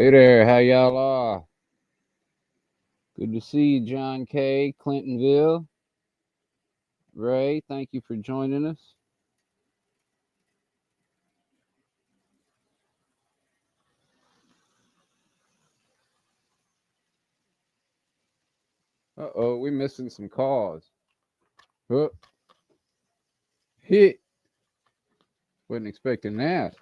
Hey there, how y'all are? Good to see you, John K., Clintonville. Ray, thank you for joining us. Uh-oh, we're missing some calls. Oh, hit. Wasn't expecting that.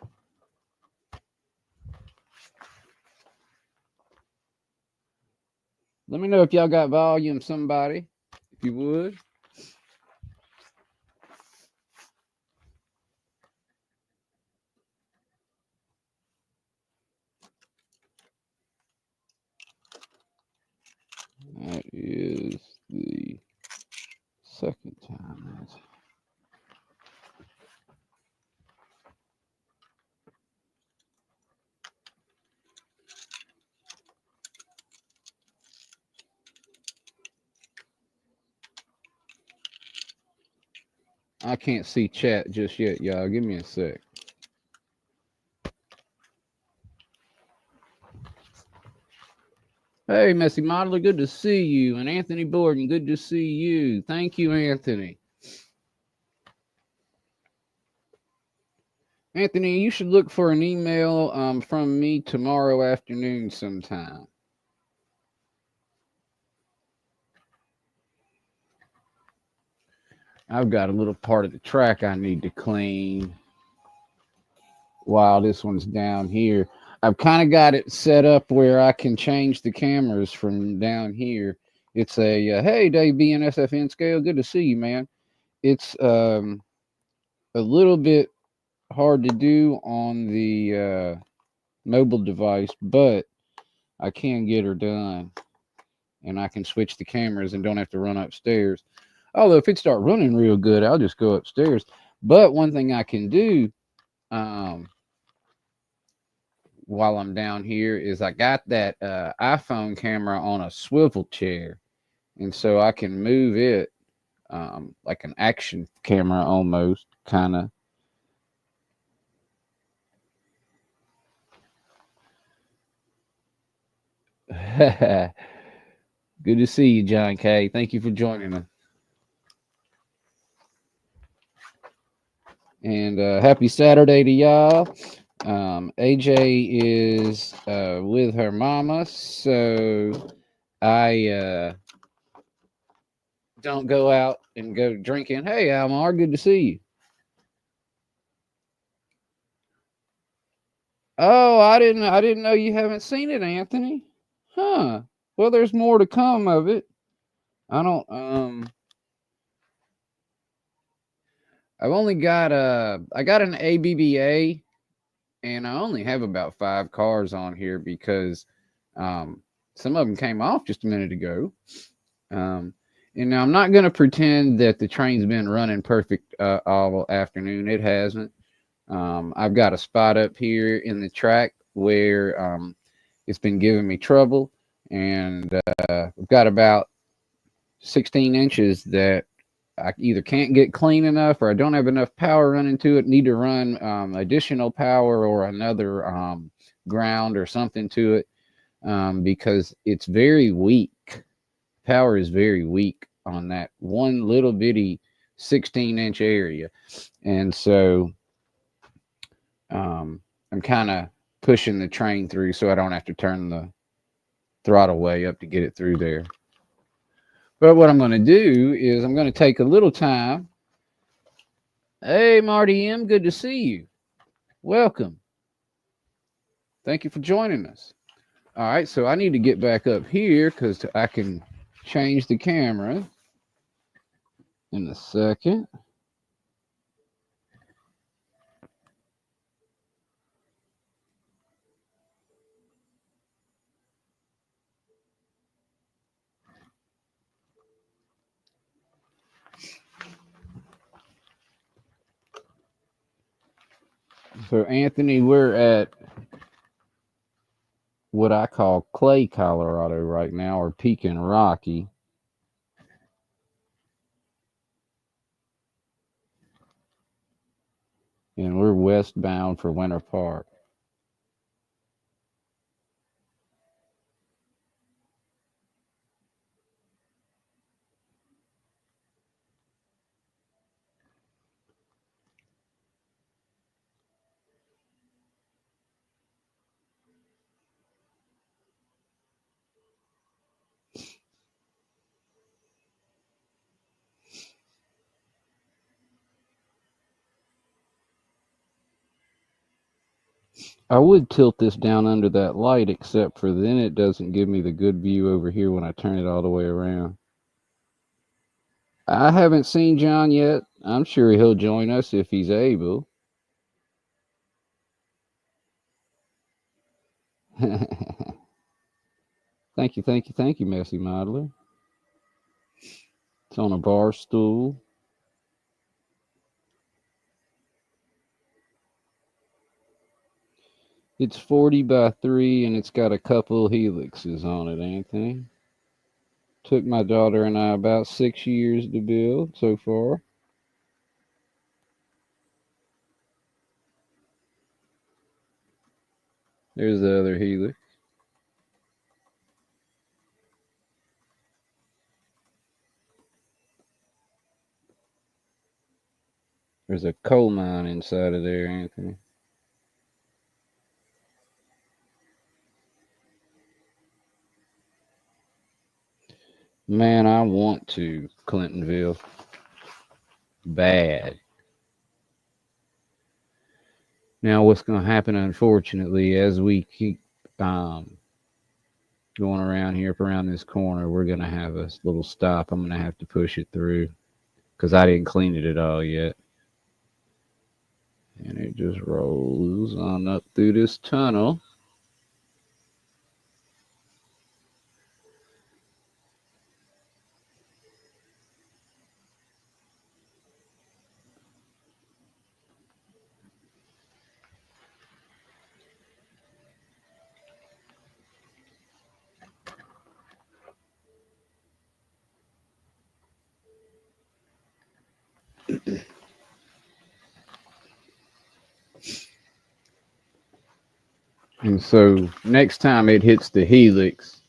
Let me know if y'all got volume, somebody, if you would. That is the second time. I can't see chat just yet, y'all. Give me a sec. Hey, Messy Modeler, good to see you. And Anthony Borden, good to see you. Thank you, Anthony. Anthony, you should look for an email from me tomorrow afternoon sometime. I've got a little part of the track I need to clean while this one's down here. I've kind of got it set up where I can change the cameras from down here. It's hey, Dave BNSFN scale. Good to see you, man. It's a little bit hard to do on the mobile device, but I can get her done. And I can switch the cameras and don't have to run upstairs. Although if it start running real good, I'll just go upstairs. But one thing I can do while I'm down here is I got that iPhone camera on a swivel chair, and so I can move it like an action camera almost, kind of. Good to see you, John K. Thank you for joining us. And happy Saturday to y'all. AJ is with her mama, so I don't go out and go drinking. Hey, Almar, good to see you. Oh, I didn't know you haven't seen it, Anthony. Huh. Well, there's more to come of it. I don't I've only got I got an ABBA, and I only have about 5 cars on here because some of them came off just a minute ago. And now I'm not going to pretend that the train's been running perfect all afternoon. It hasn't. I've got a spot up here in the track where it's been giving me trouble, and I've got about 16 inches that I either can't get clean enough or I don't have enough power running to it. Need to run additional power or another ground or something to it because it's very weak. Power is very weak on that one little bitty 16-inch area. And so I'm kind of pushing the train through so I don't have to turn the throttle way up to get it through there. But what I'm going to do is I'm going to take a little time. Hey, Marty M., good to see you. Welcome. Thank you for joining us. All right, so I need to get back up here because I can change the camera in a second. So, Anthony, we're at what I call Clay, Colorado right now, or Pekin Rocky. And we're westbound for Winter Park. I would tilt this down under that light, except for then it doesn't give me the good view over here when I turn it all the way around. I haven't seen John yet. I'm sure he'll join us if he's able. Thank you, thank you, thank you, Messy Modeler. It's on a bar stool. It's 40 by 3 and it's got a couple helixes on it, Anthony. Took my daughter and I about 6 years to build so far. There's the other helix. There's a coal mine inside of there, Anthony. Man, I want to Clintonville. Bad. Now, what's going to happen, unfortunately, as we keep going around here, up around this corner, we're going to have a little stop. I'm going to have to push it through because I didn't clean it at all yet. And it just rolls on up through this tunnel. And so next time it hits the helix,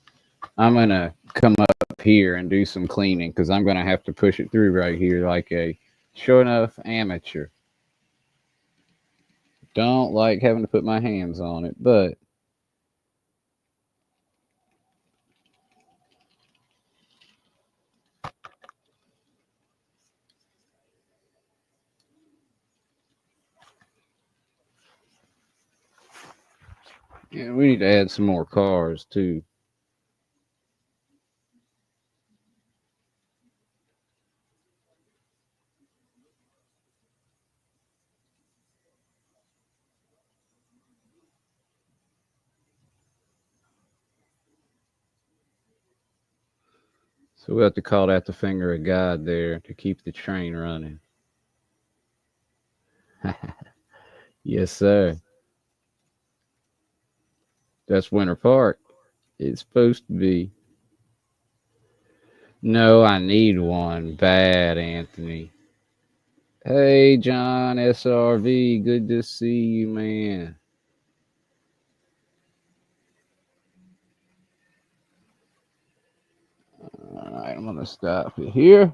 I'm going to come up here and do some cleaning because I'm going to have to push it through right here like a sure enough amateur. Don't like having to put my hands on it, but yeah, we need to add some more cars too. So we have to call that the finger of God there to keep the train running. Yes, sir. That's Winter Park. It's supposed to be. No, I need one bad, Anthony. Hey, John SRV. Good to see you, man. All right, I'm going to stop it here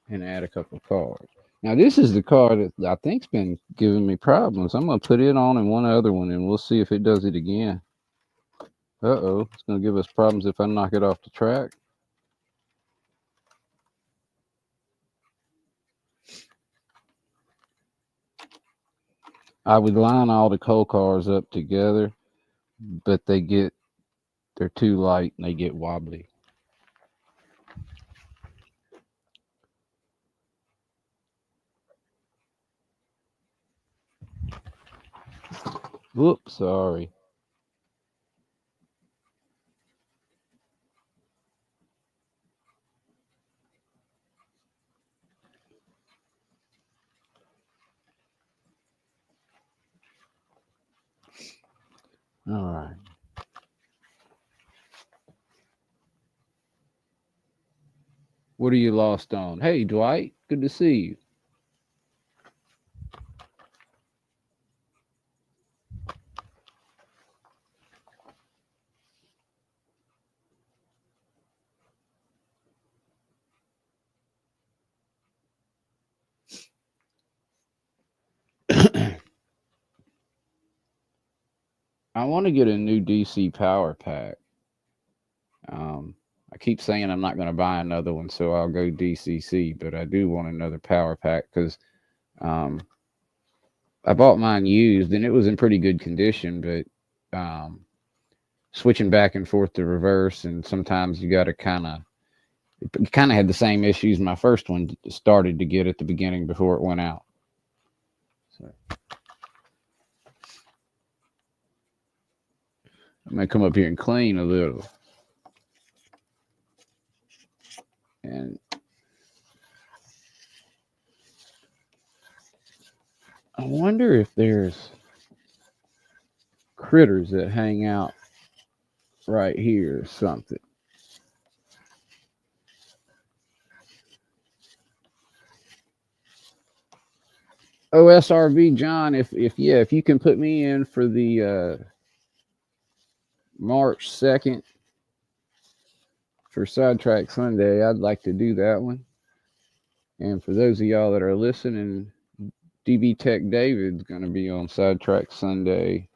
and add a couple of cars. Now, this is the car that I think's been giving me problems. I'm going to put it on and one other one, and we'll see if it does it again. Uh-oh, it's going to give us problems if I knock it off the track. I would line all the coal cars up together, but they're too light and they get wobbly. Whoops, sorry. All right. What are you lost on? Hey, Dwight, good to see you. I want to get a new DC power pack. I keep saying I'm not going to buy another one, so I'll go DCC, but I do want another power pack because I bought mine used and it was in pretty good condition, but switching back and forth to reverse, and sometimes you got to kind of had the same issues my first one started to get at the beginning before it went out. So I'm gonna come up here and clean a little, and I wonder if there's critters that hang out right here or something. OSRV John, if you can put me in for the March 2nd for Sidetrack Sunday, I'd like to do that one. And for those of y'all that are listening, DB Tech David's going to be on Sidetrack Sunday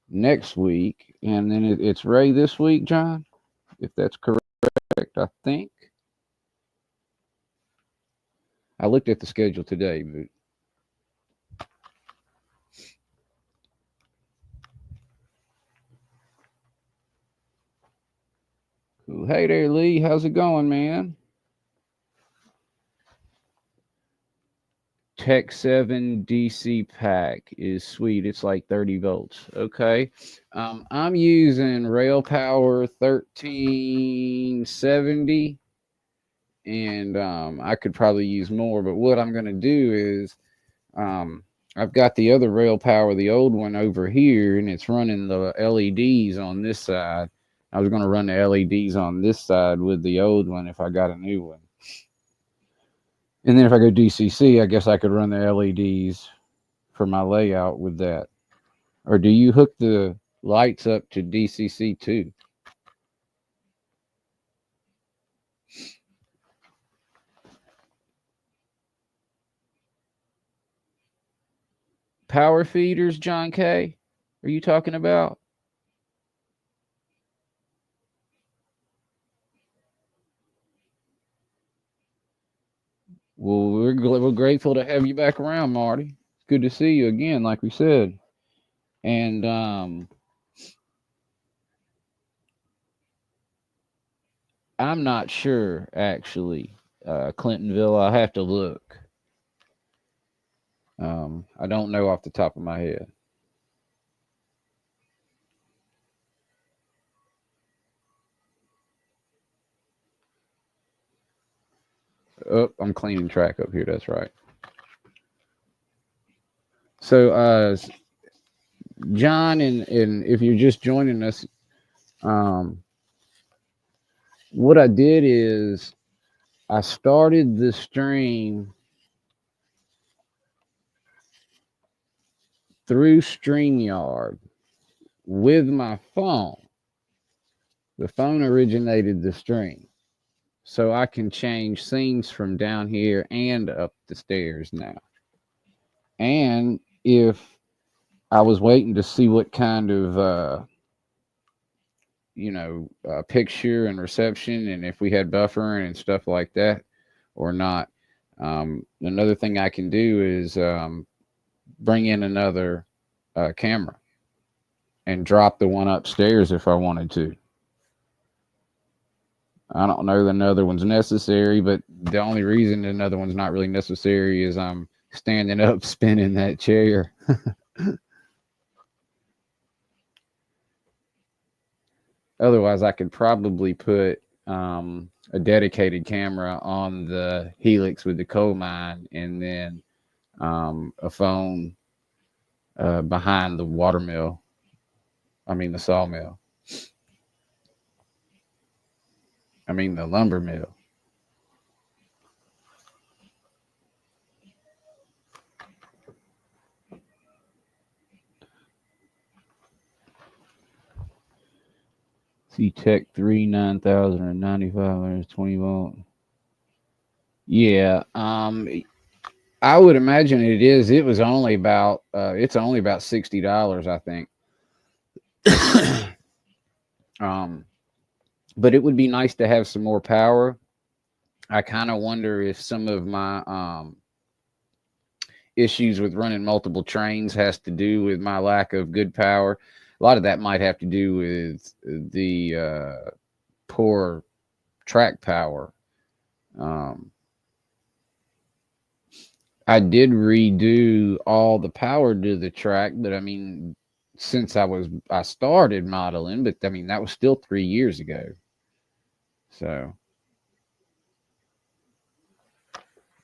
next week, and then it's Ray this week, John, if that's correct. I think I looked at the schedule today, but cool. Hey there, Lee. How's it going, man? Tech 7 DC pack is sweet. It's like 30 volts. Okay. I'm using Rail Power 1370, and I could probably use more, but what I'm going to do is I've got the other Rail Power, the old one over here, and it's running the LEDs on this side. I was going to run the LEDs on this side with the old one if I got a new one. And then if I go DCC, I guess I could run the LEDs for my layout with that. Or do you hook the lights up to DCC too? Power feeders, John K? Are you talking about? Well, we're grateful to have you back around, Marty. It's good to see you again, like we said. And I'm not sure actually, Clintonville. I'll have to look. I don't know off the top of my head. Oh, I'm cleaning track up here. That's right. So, John, and if you're just joining us, what I did is I started the stream through StreamYard with my phone. The phone originated the stream. So I can change scenes from down here and up the stairs now. And if I was waiting to see what kind of, picture and reception, and if we had buffering and stuff like that or not, another thing I can do is bring in another camera and drop the one upstairs if I wanted to. I don't know that another one's necessary, but the only reason another one's not really necessary is I'm standing up spinning that chair. Otherwise, I could probably put a dedicated camera on the Helix with the coal mine, and then a phone behind the watermill. The sawmill. The lumber mill. C-Tech 3 9000 or 9520 volt. Yeah, I would imagine it is. It was only about it's only about $60, I think. But it would be nice to have some more power. I kind of wonder if some of my issues with running multiple trains has to do with my lack of good power. A lot of that might have to do with the poor track power. Um, I did redo all the power to the track, but I mean, since I started modeling, but I mean that was still 3 years ago. So,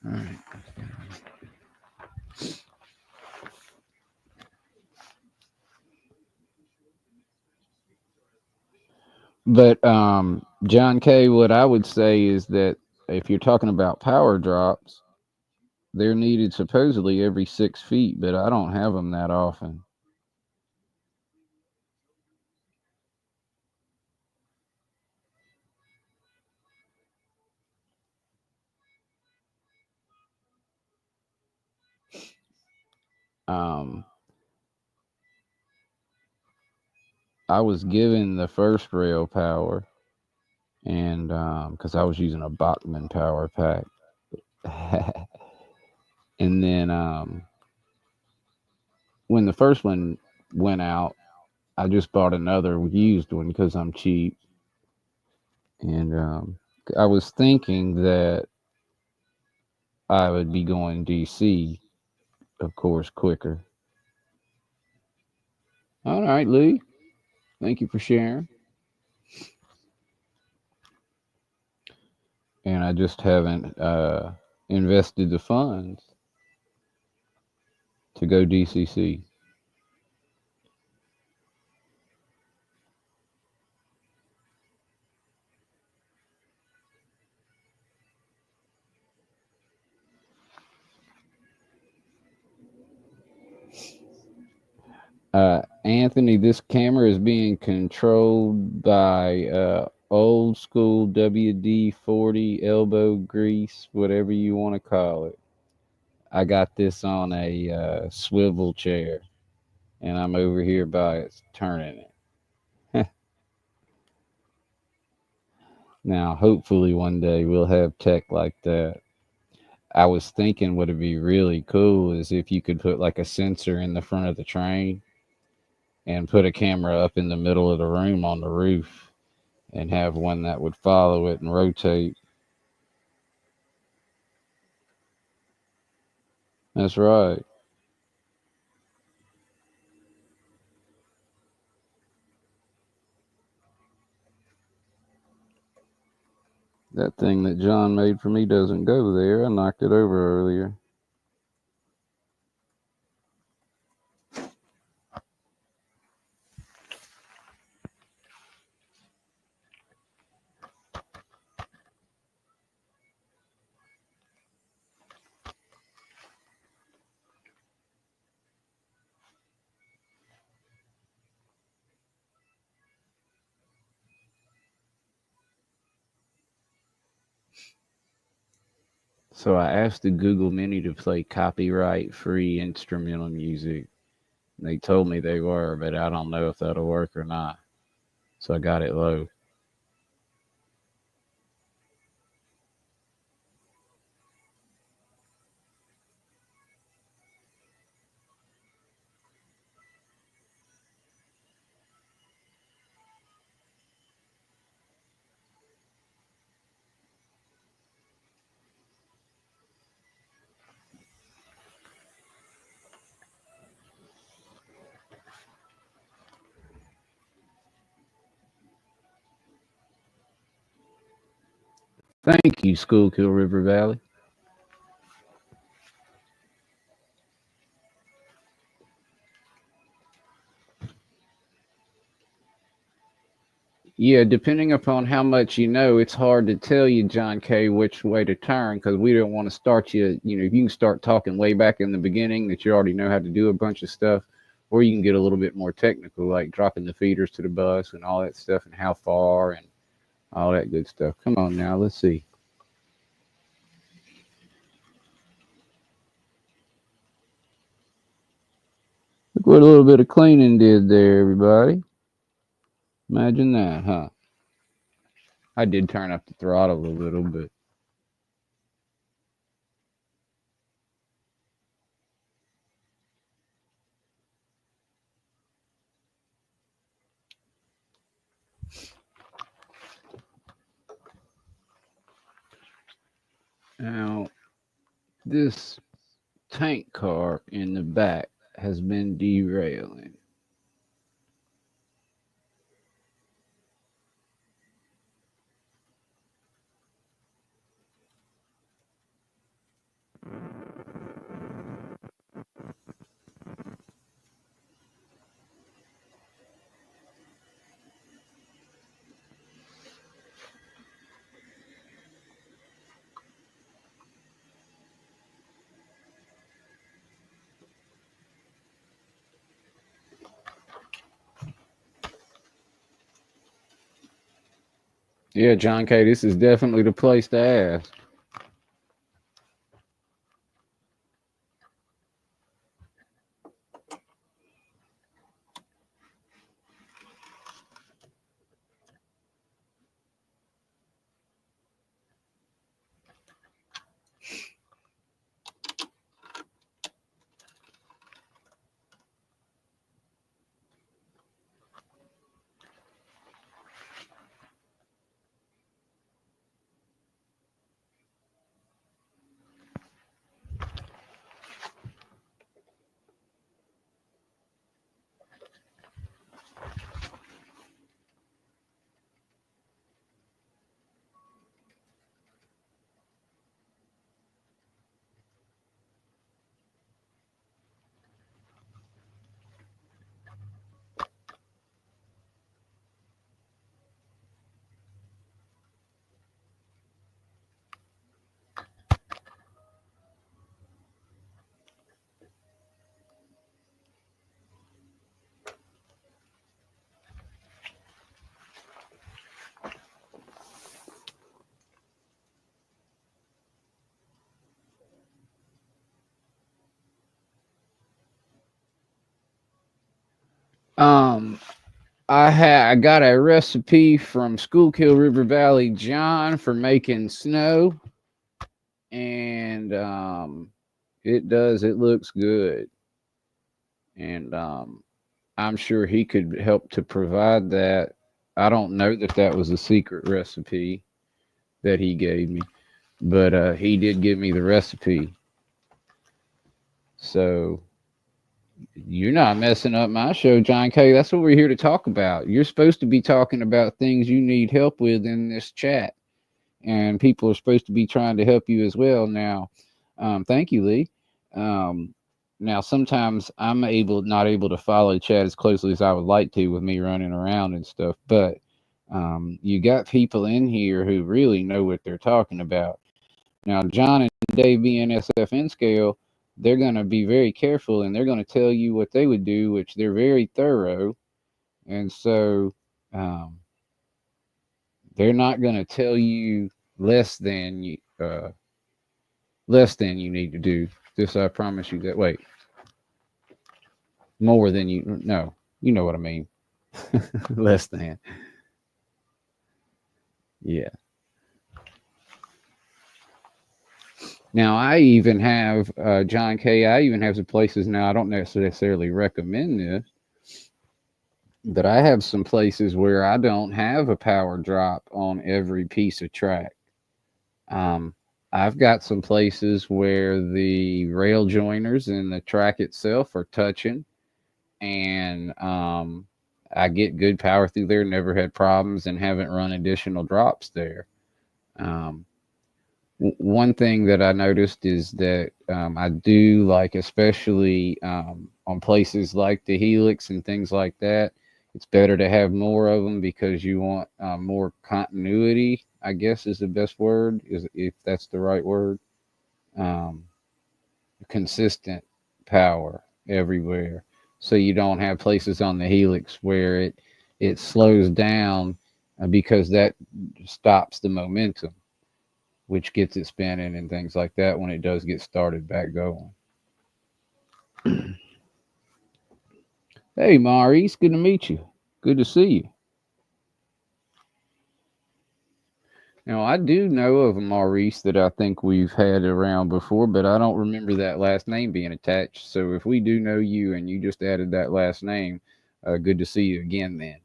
all right. But John K, what I would say is that if you're talking about power drops, they're needed supposedly every 6 feet, but I don't have them that often. Um, I was given the first rail power, and because I was using a Bachman power pack, and then when the first one went out, I just bought another used one because I'm cheap, and I was thinking that I would be going DC, of course, quicker. All right, Lee. Thank you for sharing. And I just haven't invested the funds to go DCC. Anthony, this camera is being controlled by old school WD 40 elbow grease, whatever you want to call it. I got this on a swivel chair, and I'm over here by it turning it. Now, hopefully, one day we'll have tech like that. I was thinking what would be really cool is if you could put like a sensor in the front of the train and put a camera up in the middle of the room on the roof and have one that would follow it and rotate. That's right. That thing that John made for me doesn't go there. I knocked it over earlier. So I asked the Google Mini to play copyright free instrumental music. They told me they were, but I don't know if that'll work or not. So I got it low. Thank you, Schuylkill River Valley. Yeah, depending upon how much you know, it's hard to tell you, John K, which way to turn because we don't want to start you. You know, you can start talking way back in the beginning that you already know how to do a bunch of stuff, or you can get a little bit more technical, like dropping the feeders to the bus and all that stuff and how far and all that good stuff. Come on now, let's see. Look what a little bit of cleaning did there, everybody. Imagine that, huh? I did turn up the throttle a little, but Now, this tank car in the back has been derailing. Yeah, John K., this is definitely the place to ask. Um, I got a recipe from Schuylkill River Valley John for making snow, and it looks good, and I'm sure he could help to provide that. I don't know that that was a secret recipe that he gave me, but he did give me the recipe. So you're not messing up my show, John K. That's what we're here to talk about. You're supposed to be talking about things you need help with in this chat, and people are supposed to be trying to help you as well. Now, thank you, Lee. Um, now, sometimes I'm not able to follow chat as closely as I would like to with me running around and stuff, but you got people in here who really know what they're talking about. Now, John and Dave being SFN scale, they're going to be very careful and they're going to tell you what they would do, which they're very thorough. And so um, they're not going to tell you less than you less than you need to do. This I promise you that. Wait, more than you. No, you know what I mean. Less than. Yeah. Now I even have John K. I even have some places now. I don't necessarily recommend this, but I have some places where I don't have a power drop on every piece of track. Um, I've got some places where the rail joiners and the track itself are touching, and I get good power through there. Never had problems, and haven't run additional drops there. Um, One thing that I noticed is that I do like, especially on places like the Helix and things like that, it's better to have more of them because you want more continuity, I guess is the best word, is if that's the right word. Um, Consistent power everywhere. So you don't have places on the Helix where it slows down because that stops the momentum, which gets it spinning and things like that when it does get started back going. Hey, Maurice, good to meet you. Good to see you. Now, I do know of a Maurice that I think we've had around before, but I don't remember that last name being attached. So if we do know you and you just added that last name, good to see you again then.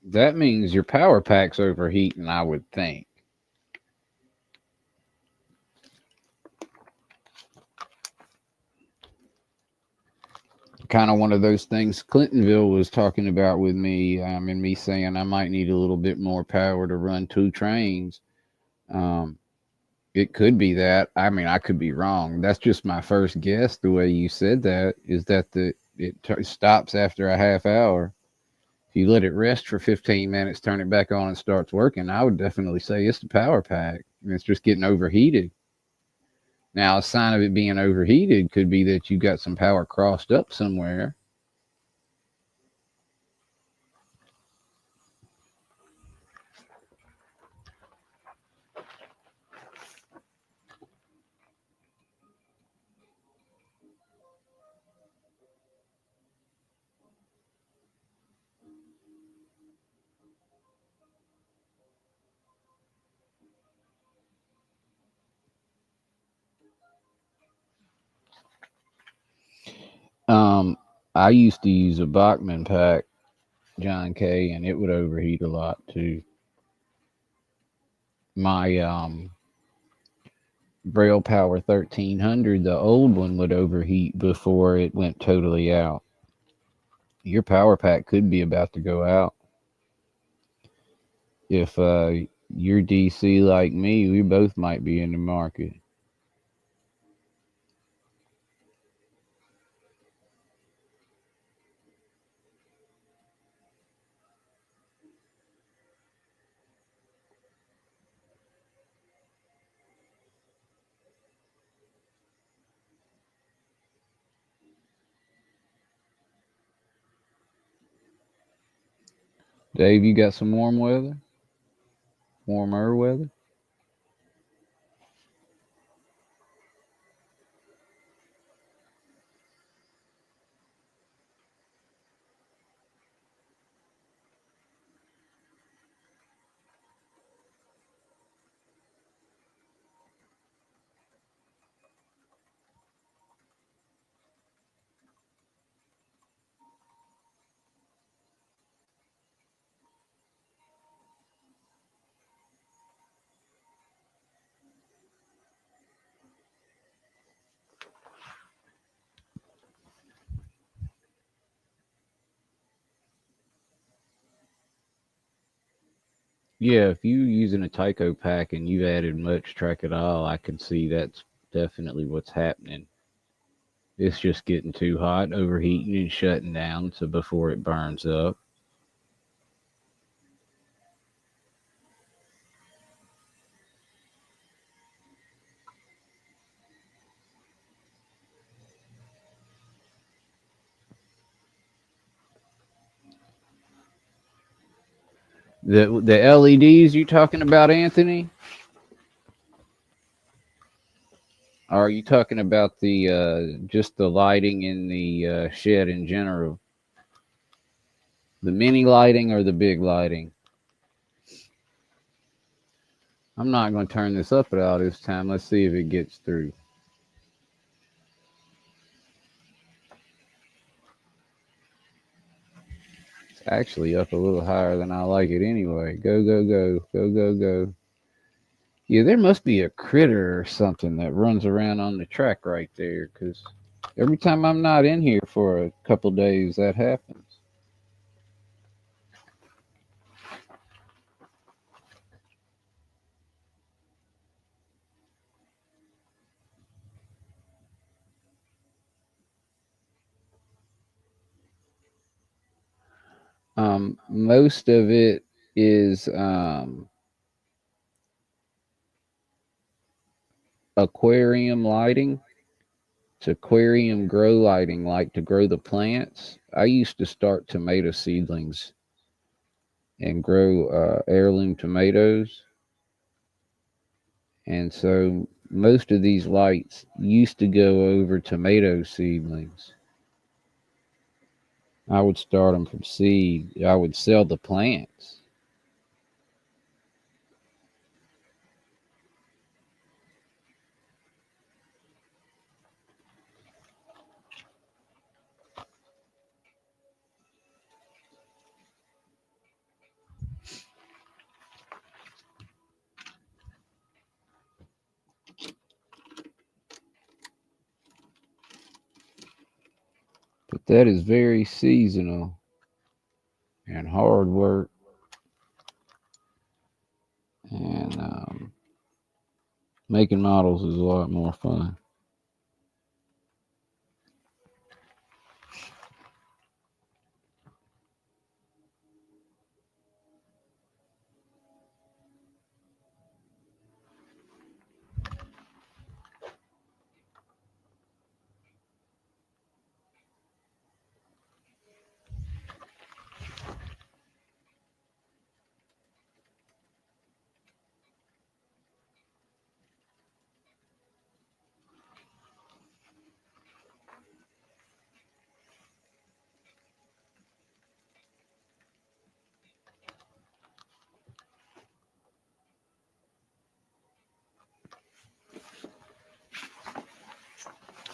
That means your power pack's overheating, I would think. Kind of one of those things Clintonville was talking about with me, and me saying I might need a little bit more power to run 2 trains. Um, it could be that. I mean, I could be wrong. That's just my first guess. The way you said that is that it stops after a half hour. If you let it rest for 15 minutes, turn it back on, and starts working, I would definitely say it's the power pack. And it's just getting overheated. Now, a sign of it being overheated could be that you got some power crossed up somewhere. Um, I used to use a Bachman pack, John K, and it would overheat a lot too. My Braille Power 1300, the old one, would overheat before it went totally out. Your power pack could be about to go out. If you're DC like me, we both might be in the market. Dave, you got some warm weather? Warmer weather? Yeah, if you're using a Tyco pack and you've added much track at all, I can see that's definitely what's happening. It's just getting too hot, overheating and shutting down so before it burns up. The LEDs you talking about, Anthony? Or are you talking about the just the lighting in the shed in general? The mini lighting or the big lighting? I'm not going to turn this up at all this time. Let's see if it gets through. It's actually up a little higher than I like it anyway. Go, go, go, go, go, go. Yeah, there must be a critter or something that runs around on the track right there because every time I'm not in here for a couple days, that happens. Most of it is aquarium lighting. It's aquarium grow lighting, like to grow the plants. I used to start tomato seedlings and grow heirloom tomatoes. And so most of these lights used to go over tomato seedlings. I would start them from seed. I would sell the plants. But that is very seasonal and hard work. And making models is a lot more fun.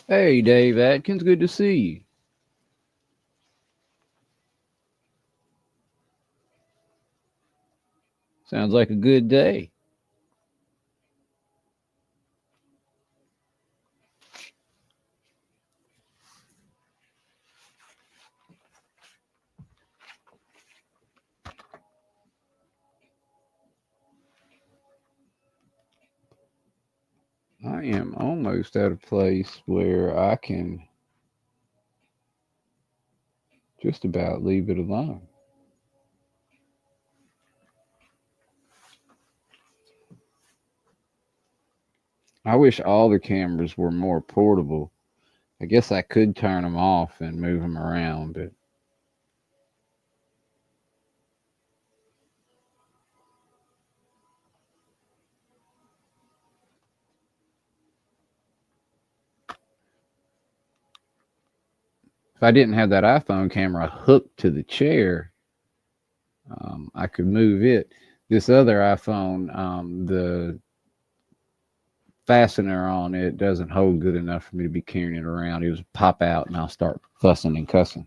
Hey, Dave Atkins, good to see you. Sounds like a good day. I am almost at a place where I can just about leave it alone. I wish all the cameras were more portable. I guess I could turn them off and move them around, but if I didn't have that iPhone camera hooked to the chair, I could move it. This other iPhone, the fastener on it doesn't hold good enough for me to be carrying it around. It was pop out and I'll start fussing and cussing.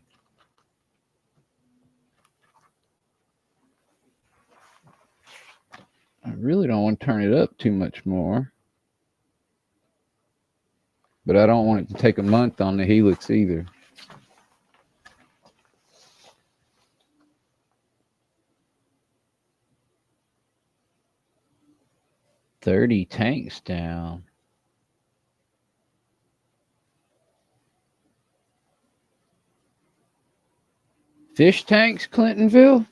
I really don't want to turn it up too much more, but I don't want it to take a month on the Helix either. $30 tanks down. Fish tanks, Clintonville?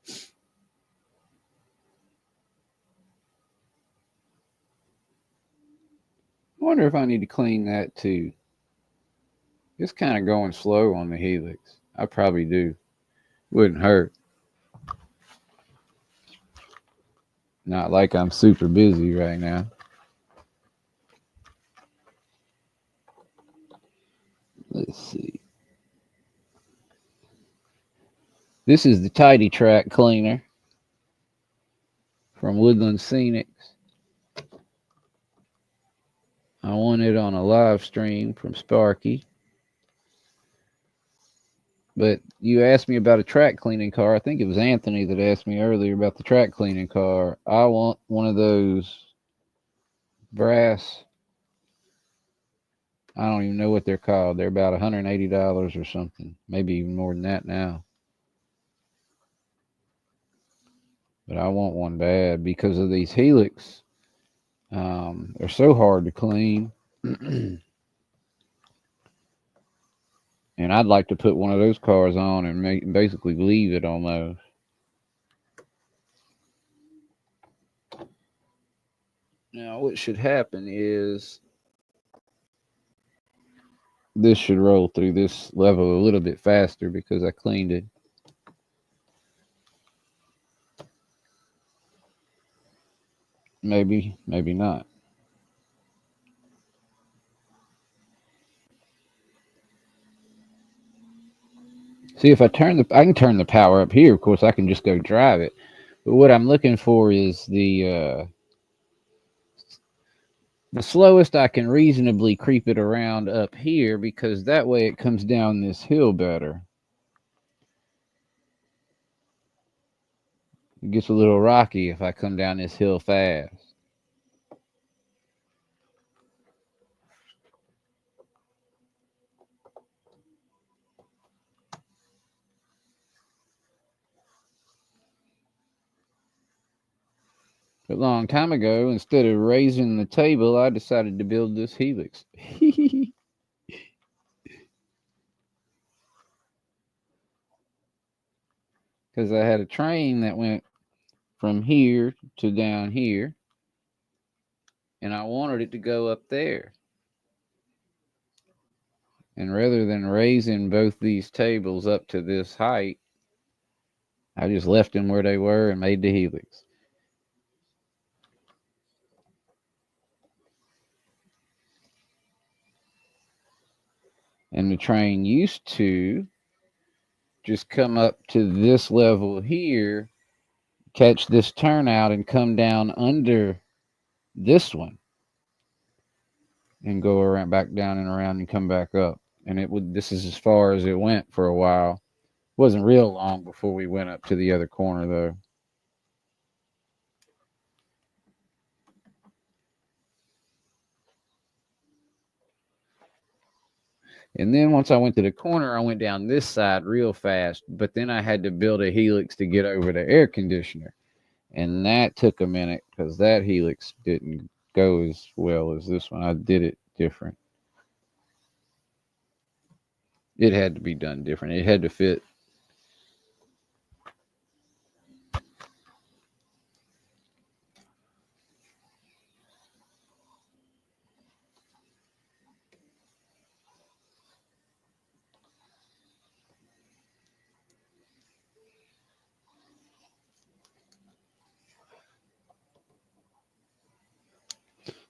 I wonder if I need to clean that too. It's kind of going slow on the Helix. I probably do. Wouldn't hurt. Not like I'm super busy right now. Let's see. This is the Tidy Track cleaner from Woodland Scenics. I won it on a live stream from Sparky. But you asked me about a track cleaning car. I think it was Anthony that asked me earlier about the track cleaning car. I want one of those brass. I don't even know what they're called. They're about $180 or something. Maybe even more than that now. But I want one bad because of these Helix. They're so hard to clean. And I'd like to put one of those cars on and basically leave it almost. Now, what should happen is this should roll through this level a little bit faster because I cleaned it. Maybe, maybe not. See, if I can turn the power up here. Of course, I can just go drive it. But what I'm looking for is the slowest I can reasonably creep it around up here, because that way it comes down this hill better. It gets a little rocky if I come down this hill fast. A long time ago, instead of raising the table, I decided to build this helix. Because I had a train that went from here to down here, and I wanted it to go up there. And rather than raising both these tables up to this height, I just left them where they were and made the helix. And the train used to just come up to this level here, catch this turnout, and come down under this one and go around back down and around and come back up. And it would, this is as far as it went for a while. It wasn't real long before we went up to the other corner though. And then once I went to the corner, I went down this side real fast, but then I had to build a helix to get over the air conditioner. And that took a minute because that helix didn't go as well as this one. I did it different. It had to be done different. It had to fit.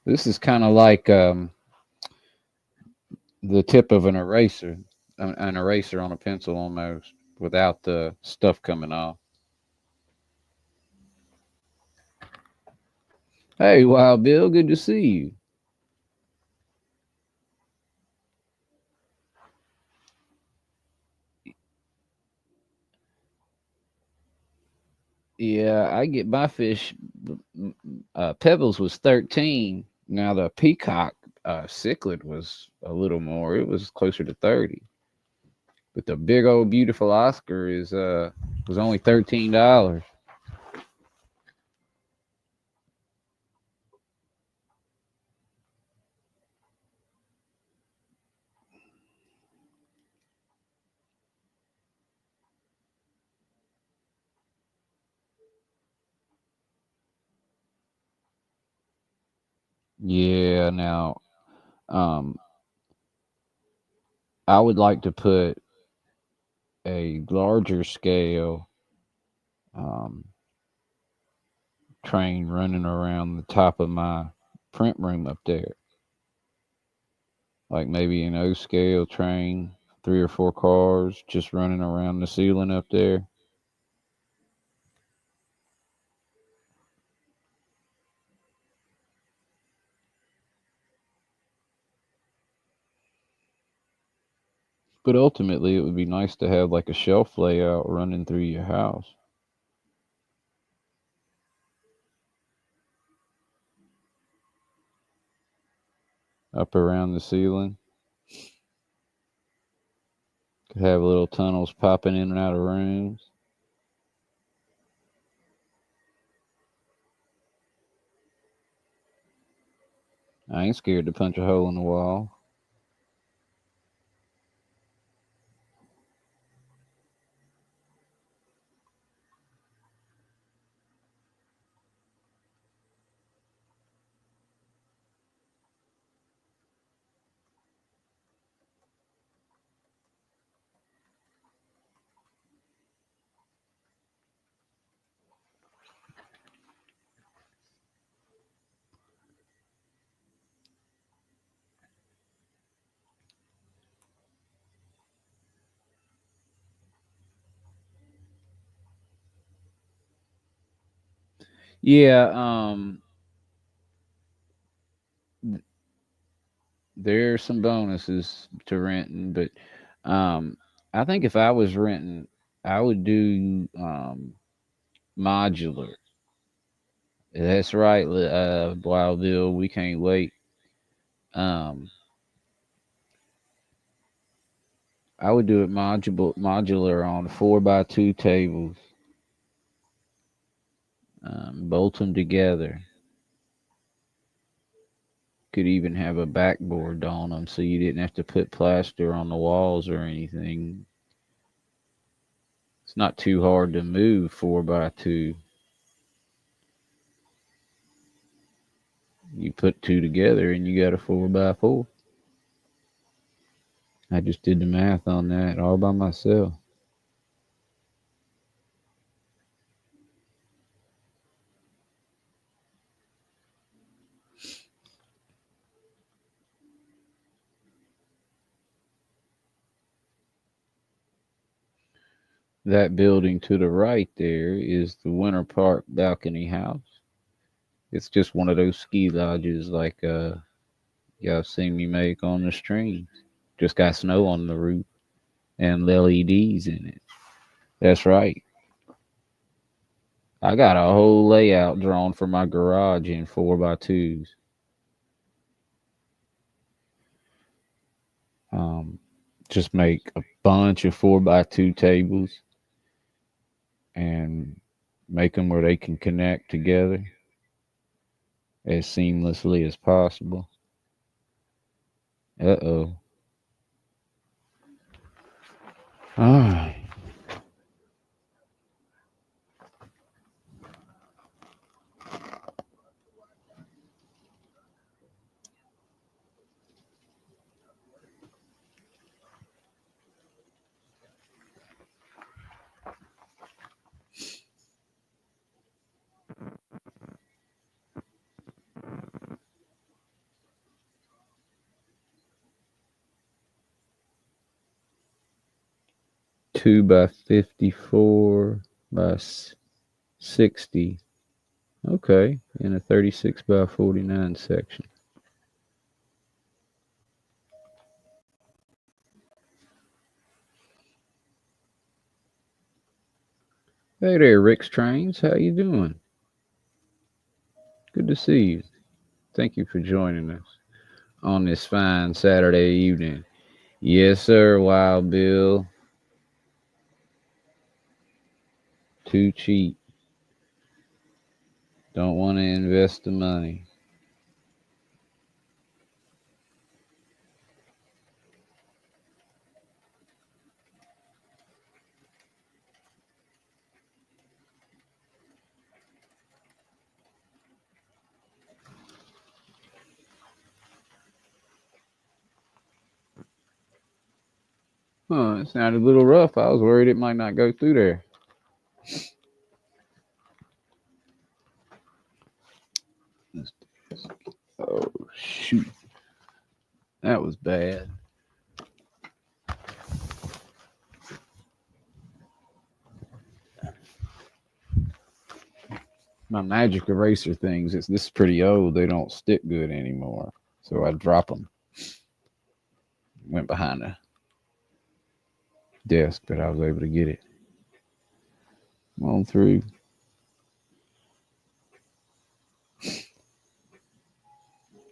This is kind of like the tip of an eraser on a pencil almost, without the stuff coming off. Hey, Wild Bill, good to see you. Yeah, I get my fish. Pebbles was 13. Now the peacock cichlid was a little more. It was closer to 30. But the big old beautiful Oscar is was only $13. Yeah, now um I would like to put a larger scale um train running around the top of my print room up there. Like maybe an O scale train, 3 or 4 cars just running around the ceiling up there. But ultimately, it would be nice to have like a shelf layout running through your house, up around the ceiling. Could have little tunnels popping in and out of rooms. I ain't scared to punch a hole in the wall. Yeah, there's some bonuses to renting, but um, I think if I was renting, I would do modular. That's right, Wild Bill. We can't wait. Um, I would do it modular on 4x2 tables. Bolt them together. Could even have a backboard on them so you didn't have to put plaster on the walls or anything. It's not too hard to move 4x2. You put two together and you got a 4x4. I just did the math on that all by myself. That building to the right there is the Winter Park Balcony House. It's just one of those ski lodges like y'all seen me make on the stream. Just got snow on the roof and LEDs in it. That's right. I got a whole layout drawn for my garage in 4x2s. Just make a bunch of 4x2 tables and make them where they can connect together as seamlessly as possible. Uh-oh. All right. Two by 54 by 60. Okay, in a 36 by 49 section. Hey there, Rick's Trains. How you doing? Good to see you. Thank you for joining us on this fine Saturday evening. Yes, sir, Wild Bill. Too cheap. Don't want to invest the money. It sounded a little rough. I was worried it might not go through there. Oh, shoot. That was bad. My magic eraser things, this is pretty old. They don't stick good anymore. So I drop them. Went behind the desk, but I was able to get it. On through.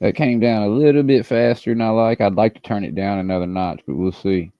That came down a little bit faster than I like. I'd like to turn it down another notch, but we'll see.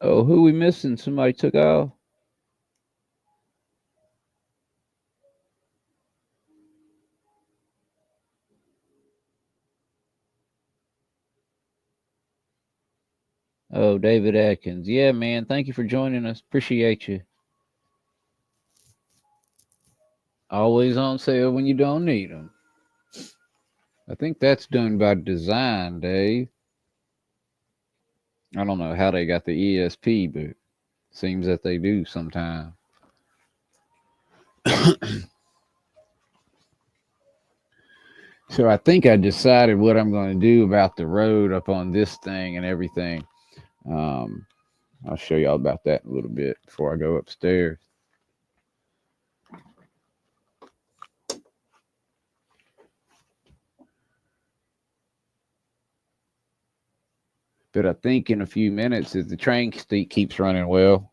Oh, who we missing? Somebody took off? Oh, David Atkins. Yeah, man. Thank you for joining us. Appreciate you. Always on sale when you don't need them. I think that's done by design, Dave. I don't know how they got the ESP, but seems that they do sometimes. So I think I decided what I'm going to do about the road up on this thing and everything. Um, I'll show y'all about that in a little bit before I go upstairs. But I think in a few minutes, if the train keeps running well,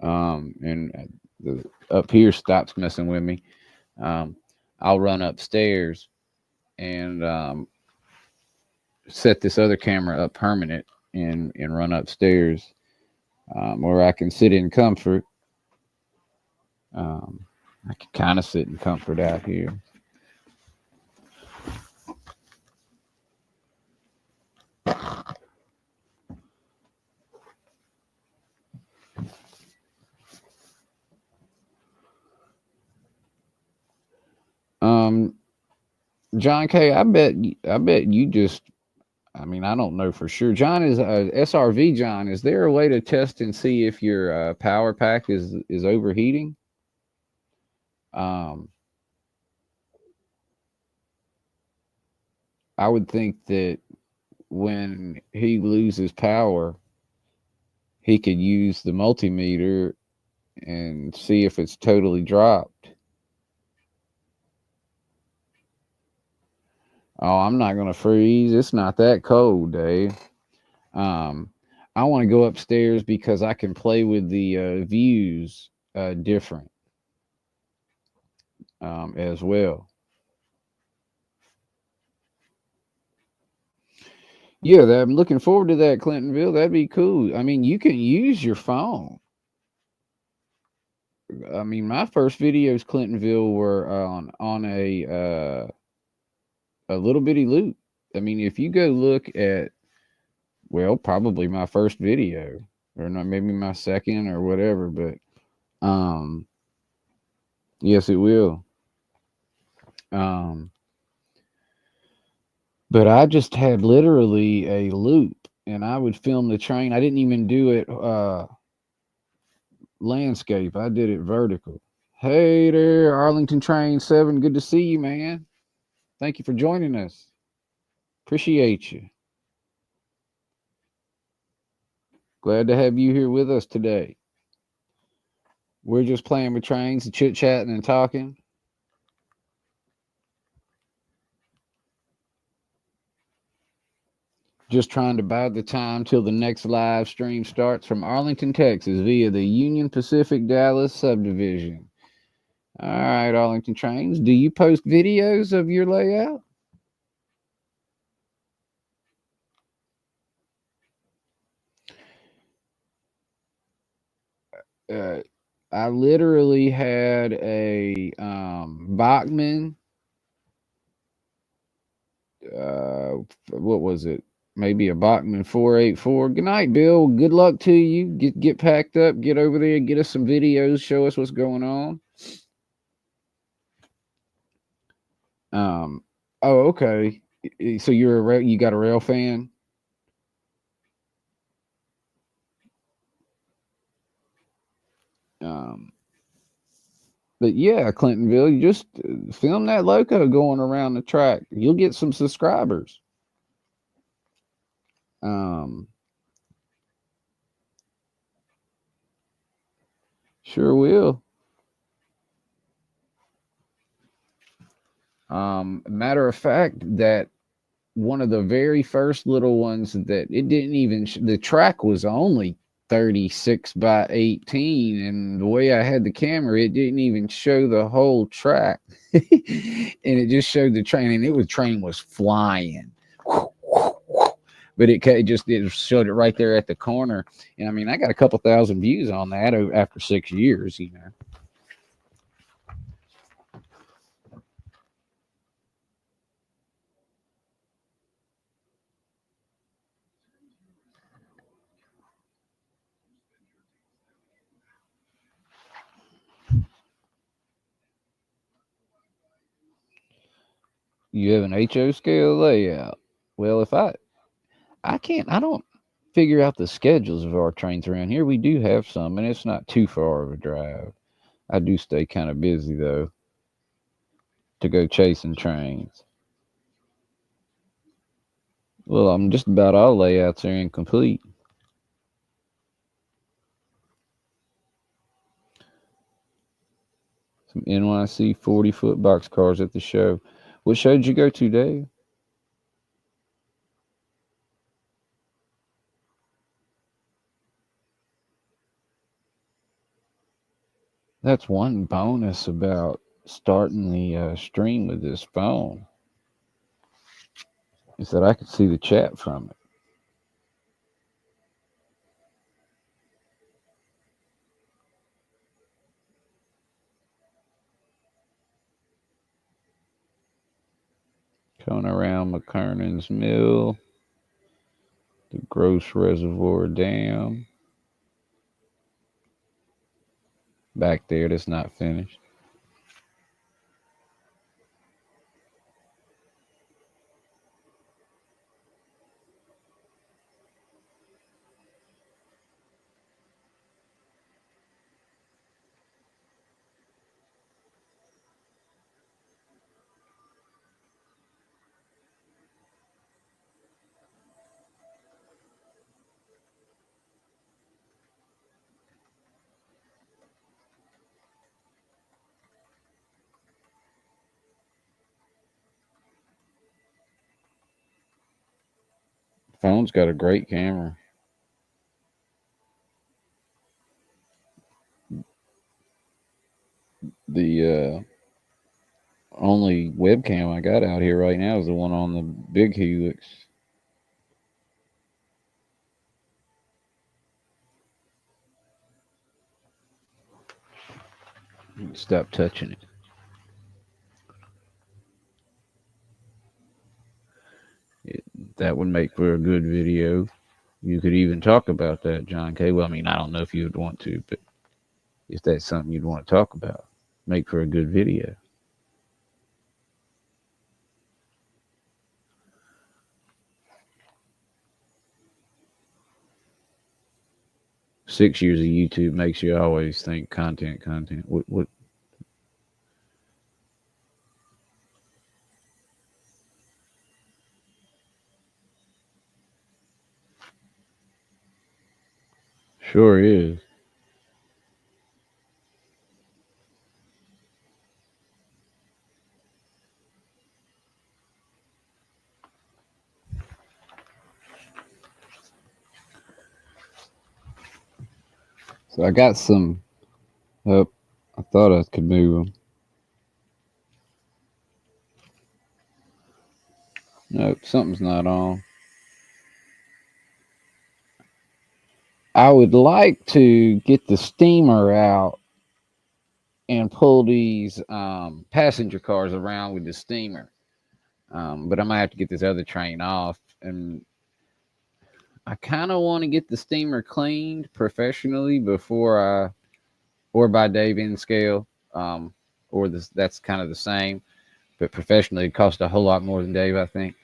and the up here stops messing with me, I'll run upstairs and set this other camera up permanent and run upstairs where I can sit in comfort. I can kind of sit in comfort out here. Um, John K, I bet you just. I mean, I don't know for sure. John is SRV. John, is there a way to test and see if your power pack is overheating? Um, I would think that when he loses power, he could use the multimeter and see if it's totally dropped. Oh, I'm not going to freeze. It's not that cold, Dave. Um, I want to go upstairs because I can play with the views different as well. Yeah, I'm looking forward to that, Clintonville. That'd be cool. I mean, you can use your phone. I mean, my first videos, Clintonville, were on a little bitty loop. I mean, if you go look at, well, probably my first video, or not, maybe my second or whatever, but um, yes, it will. Um, but I just had literally a loop, and I would film the train. I didn't even do it landscape. I did it vertical. Hey there, Arlington Train 7. Good to see you, man. Thank you for joining us. Appreciate you. Glad to have you here with us today. We're just playing with trains, chit chatting and talking. Just trying to bide the time till the next live stream starts from Arlington, Texas via the Union Pacific Dallas subdivision. All right, Arlington Trains, do you post videos of your layout? Uh, I literally had a Bachman. What was it? Maybe a Bachman 484. Good night, Bill. Good luck to you. Get packed up. Get over there. Get us some videos. Show us what's going on. Um. Oh, okay. So you got a rail fan? Um. But yeah, Clintonville, you just film that loco going around the track. You'll get some subscribers. Um. Sure will. Matter of fact, that one of the very first little ones that it didn't even the track was only 36 by 18, and the way I had the camera, it didn't even show the whole track. And it just showed the train, and train was flying. But it showed it right there at the corner. And I mean, I got a couple thousand views on that after 6 years, you know. You have an HO scale layout. Well, if I don't figure out the schedules of our trains around here. We do have some, and it's not too far of a drive. I do stay kind of busy though to go chasing trains. Well, I'm just about all layouts are incomplete. Some NYC 40-foot box cars at the show. What show did you go to, Dave? That's one bonus about starting the stream with this phone is that I could see the chat from it. Going around McKernan's Mill, the Gross Reservoir Dam. Back there, that's not finished. Phone's got a great camera. The only webcam I got out here right now is the one on the big Helix. Stop touching it. That would make for a good video. You could even talk about that, John K. Well, I mean, I don't know if you would want to, but if that's something you'd want to talk about, make for a good video. Six years of YouTube makes you always think content. What? Sure is. So I got some. Oh, I thought I could move them. Nope, something's not on. I would like to get the steamer out and pull these passenger cars around with the steamer. But I might have to get this other train off. And I kind of want to get the steamer cleaned professionally or by Dave in scale, or that's kind of the same. But professionally, it costs a whole lot more than Dave, I think.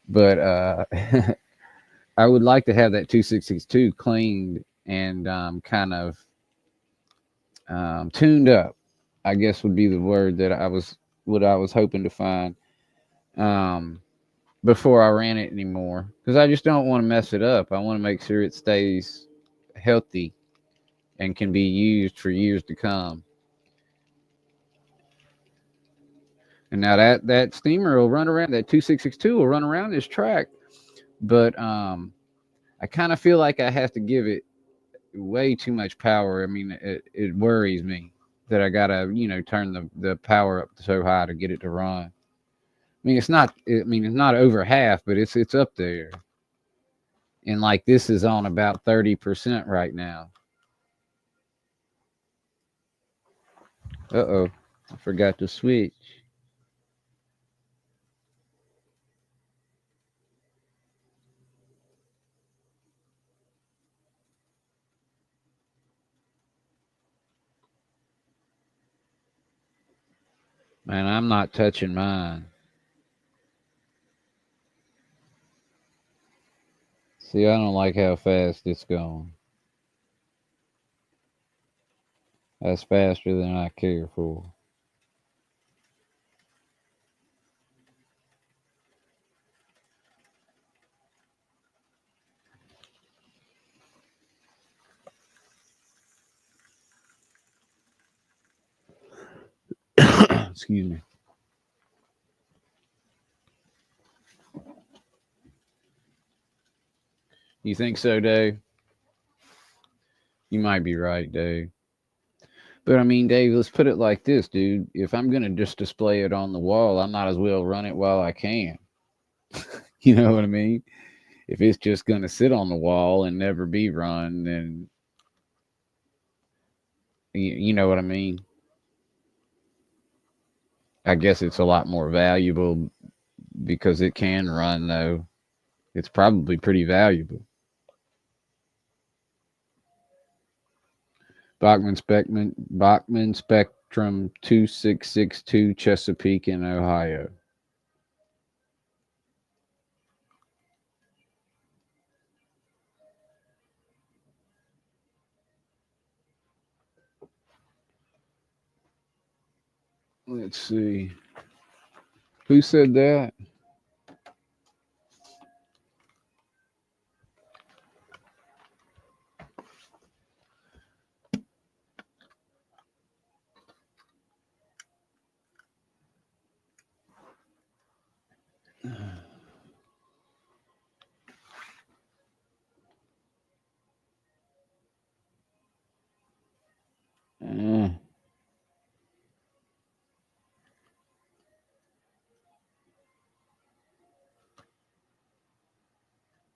But I would like to have that 2662 cleaned and kind of tuned up, I guess would be the word that what I was hoping to find before I ran it anymore, because I just don't want to mess it up. I want to make sure it stays healthy and can be used for years to come. And now that steamer will run around, that 2662 will run around this track, but I kind of feel like I have to give it way too much power. I mean, it worries me that I gotta turn the power up so high to get it to run. I mean, it's not over half, but it's up there. And like this is on about 30% right now. Uh-oh, I forgot to switch. Man, I'm not touching mine. See, I don't like how fast it's going. That's faster than I care for. Excuse me. You think so, Dave? You might be right, Dave. But I mean, Dave, let's put it like this, dude. If I'm gonna just display it on the wall, I might as well run it while I can. You know what I mean? If it's just gonna sit on the wall and never be run, then you know what I mean? I guess it's a lot more valuable because it can run, though. It's probably pretty valuable. Bachman Spectrum 2662, Chesapeake in Ohio. Let's see. Who said that? Uh,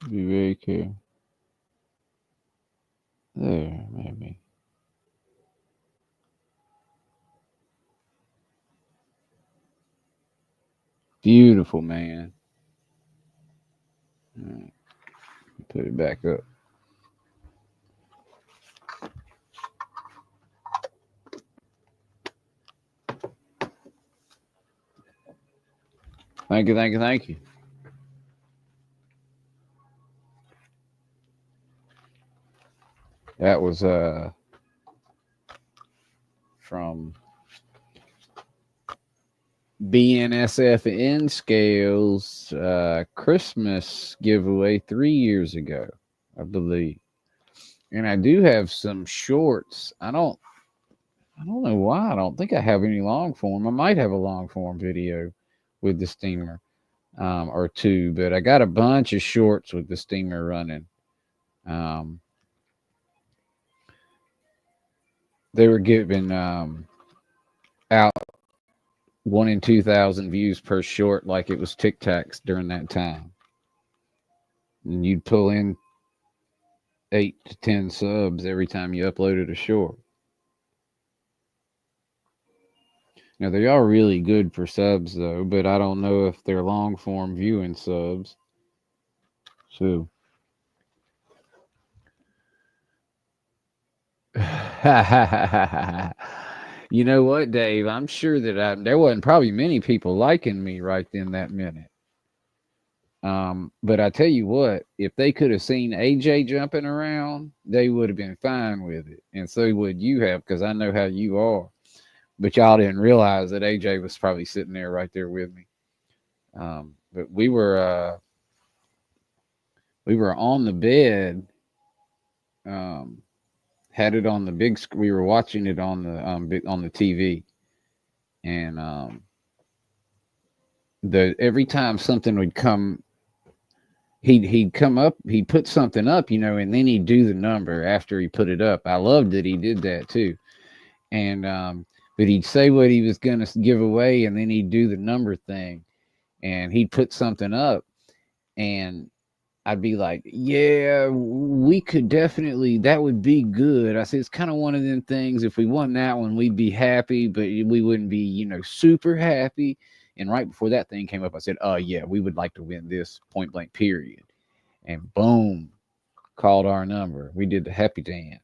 be very careful. There, maybe. Beautiful, man. All right, put it back up. Thank you, thank you, thank you. That was from BNSFN Scales Christmas giveaway 3 years ago, I believe. And I do have some shorts. I don't know why. I don't think I have any long form. I might have a long form video with the steamer or two, but I got a bunch of shorts with the steamer running. Um, they were giving out 1 in 2,000 views per short, like it was Tic Tacs during that time. And you'd pull in 8 to 10 subs every time you uploaded a short. Now they are really good for subs though, but I don't know if they're long form viewing subs. So you know what, Dave? I'm sure that there wasn't probably many people liking me right then that minute. But I tell you what, if they could have seen AJ jumping around, they would have been fine with it, and so would you have, because I know how you are. But y'all didn't realize that AJ was probably sitting there right there with me. But we were on the bed, um, had it on the big. We were watching it on the TV, and the every time something would come, he'd come up, he'd put something up, and then he'd do the number after he put it up. I loved that he did that too, and but he'd say what he was gonna give away, and then he'd do the number thing, and he'd put something up, and I'd be like, yeah, we could definitely, that would be good. I said, it's kind of one of them things. If we won that one, we'd be happy, but we wouldn't be, super happy. And right before that thing came up, I said, oh, yeah, we would like to win this point blank period. And boom, called our number. We did the happy dance.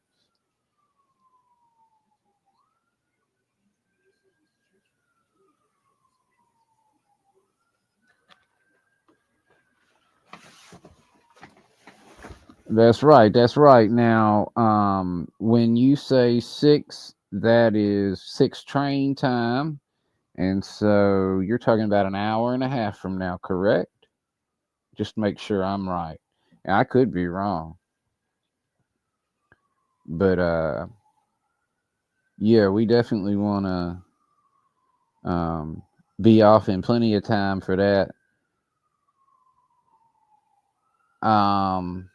That's right. That's right. Now, when you say six, that is six train time. And so you're talking about an hour and a half from now, correct? Just make sure I'm right. I could be wrong. But yeah, we definitely want to be off in plenty of time for that. Um,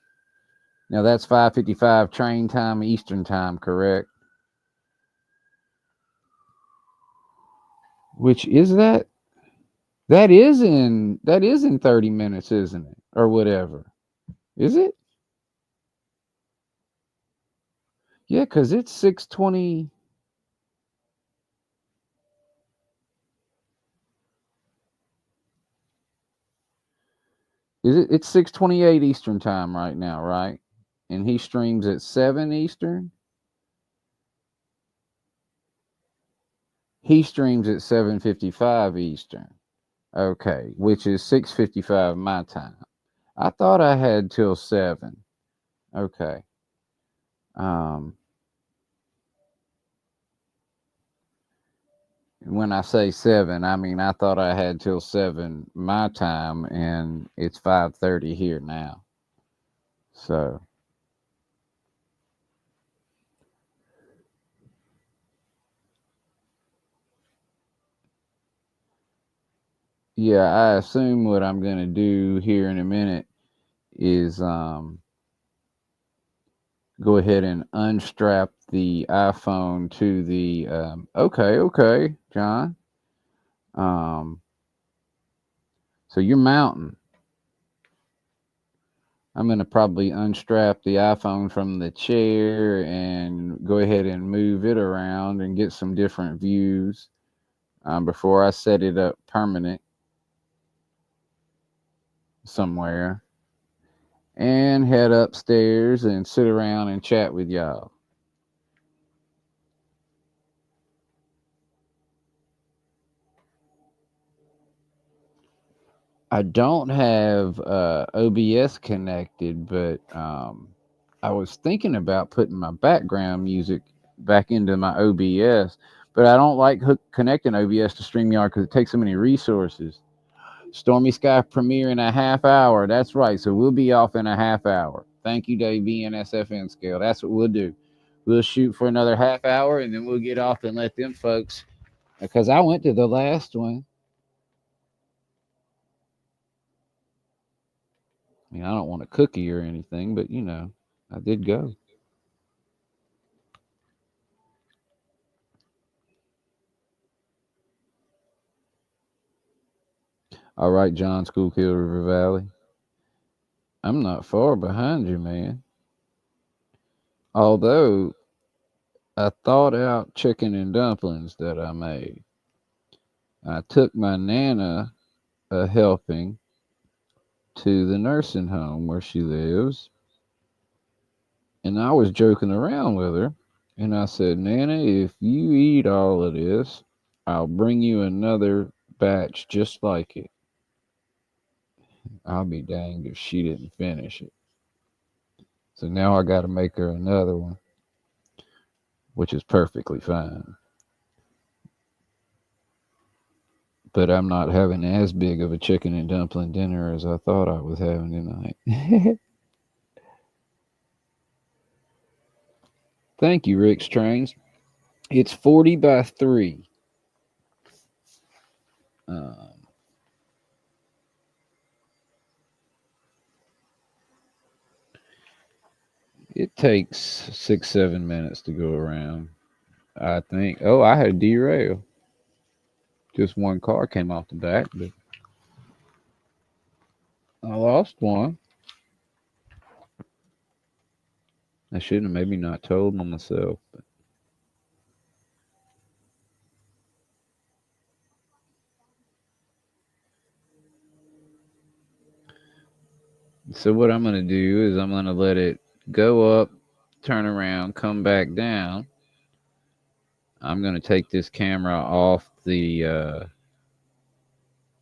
Now that's 5:55 train time Eastern time, correct? Which is that? That is in 30 minutes, isn't it? Or whatever. Is it? Yeah, cuz it's 6:20. Is it it's 6:28 Eastern time right now, right? And he streams at 7 Eastern. He streams at 7:55 Eastern. Okay, which is 6:55 my time. I thought I had till 7. Okay. Um When I say 7, I mean I thought I had till 7 my time, and it's 5:30 here now. So yeah, I assume what I'm gonna do here in a minute is go ahead and unstrap the iPhone to the okay, John. Um, so you're mounting. I'm gonna probably unstrap the iPhone from the chair and go ahead and move it around and get some different views before I set it up permanent somewhere and head upstairs and sit around and chat with y'all. I don't have OBS connected, but I was thinking about putting my background music back into my OBS, but I don't like connecting OBS to StreamYard because it takes so many resources. Stormy Sky premiere in a half hour. That's right. So we'll be off in a half hour. Thank you, Dave, BNSFN scale. That's what we'll do. We'll shoot for another half hour and then we'll get off and let them folks. Because I went to the last one. I mean, I don't want a cookie or anything, but I did go. All right, John Schoolkill River Valley. I'm not far behind you, man. Although I thawed out chicken and dumplings that I made. I took my Nana a helping to the nursing home where she lives. And I was joking around with her. And I said, Nana, if you eat all of this, I'll bring you another batch just like it. I'll be danged if she didn't finish it. So now I got to make her another one, which is perfectly fine. But I'm not having as big of a chicken and dumpling dinner as I thought I was having tonight. Thank you, Rick's Trains. It's 40 by 3. Um, it takes 6-7 minutes to go around, I think. Oh, I had a derail. Just one car came off the back, but I lost one. I shouldn't have maybe not told on myself. But. So what I'm going to do is I'm going to let it go up, turn around, come back down. I'm going to take this camera off the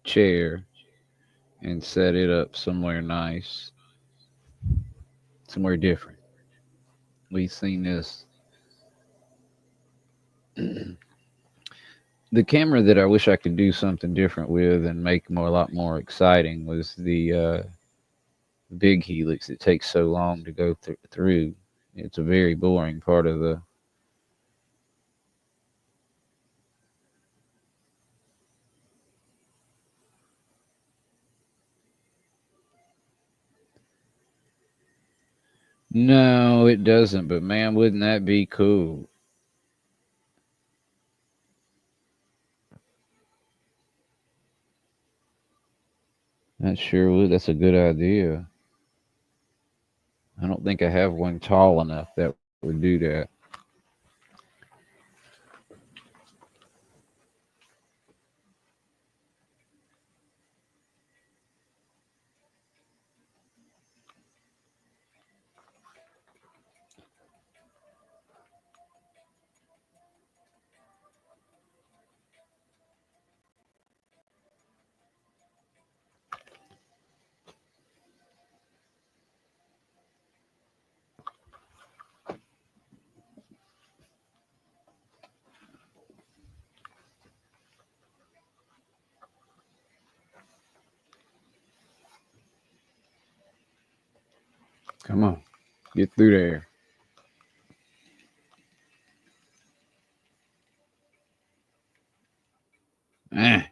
chair and set it up somewhere nice. somewhere different. We've seen this. The camera that I wish I could do something different with and make more a lot more exciting was the big helix. It takes so long to go through. It's a very boring part of the. No, it doesn't. But man, wouldn't that be cool? That sure would. That's a good idea. I don't think I have one tall enough that would do that. Come on, get through there. Eh.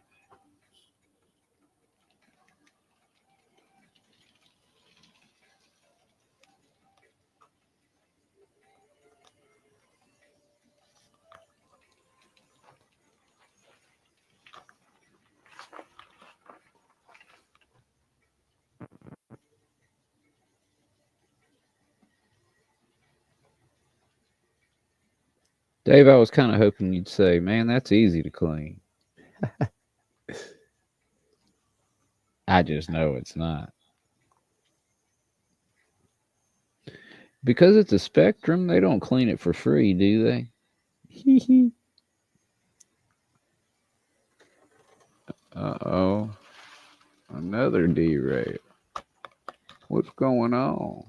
Dave, I was kind of hoping you'd say, man, that's easy to clean. I just know it's not. Because it's a Spectrum, they don't clean it for free, do they? Uh-oh. Another derail. What's going on?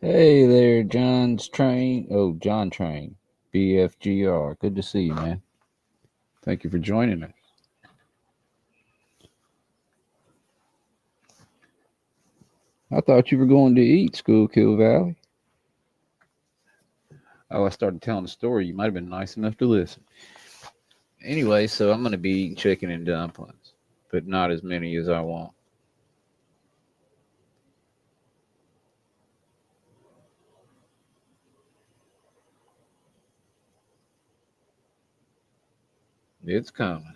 Hey there, John's Train. Oh, John Train. BFGR. Good to see you, man. Thank you for joining us. I thought you were going to eat, Schuylkill Valley. Oh, I started telling a story. You might have been nice enough to listen. Anyway, so I'm going to be eating chicken and dumplings, but not as many as I want. It's coming.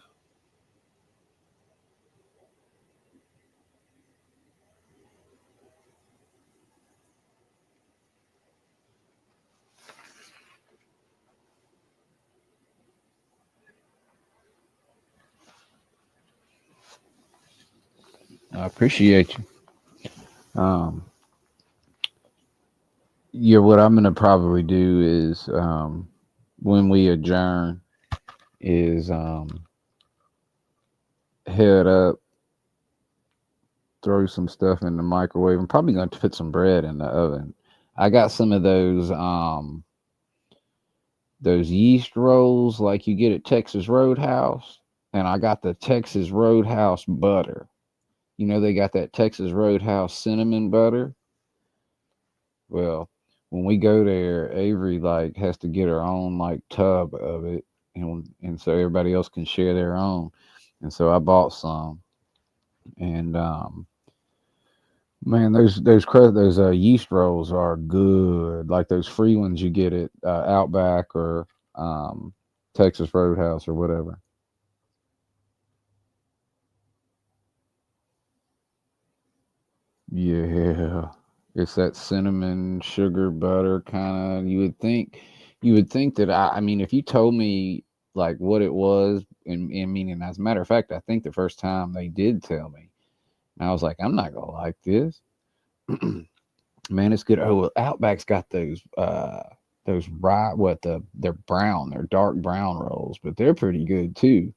I appreciate you. Yeah, what I'm gonna probably do is when we adjourn is head up, throw some stuff in the microwave. I'm probably going to put some bread in the oven. I got some of those yeast rolls like you get at Texas Roadhouse, and I got the Texas Roadhouse butter. You know they got that Texas Roadhouse cinnamon butter. Well, when we go there, Avery like has to get her own like tub of it, and so everybody else can share their own. And so I bought some, and man, those yeast rolls are good. Like those free ones you get at Outback or um, Texas Roadhouse or whatever. Yeah, it's that cinnamon sugar butter kind of. You would think that I mean, if you told me like what it was, and meaning as a matter of fact, I think the first time they did tell me, I was like, I'm not gonna like this. Man, it's good. Oh, well, Outback's got those rye what they're dark brown rolls, but they're pretty good too.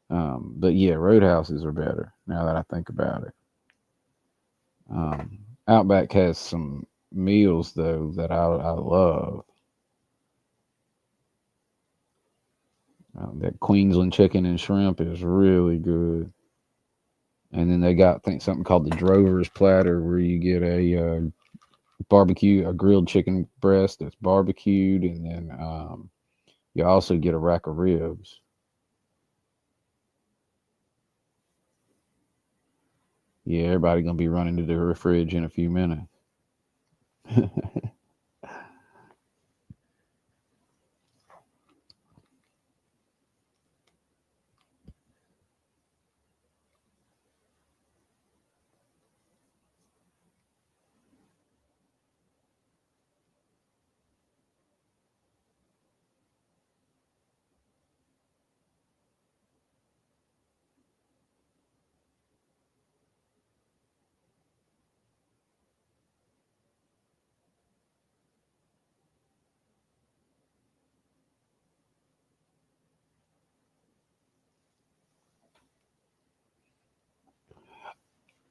But yeah, Roadhouses are better now that I think about it. Outback has some meals though that I love. That Queensland chicken and shrimp is really good. And then they got think something called the Drover's platter where you get a grilled chicken breast that's barbecued, and then you also get a rack of ribs. Yeah, everybody gonna be running to the fridge in a few minutes.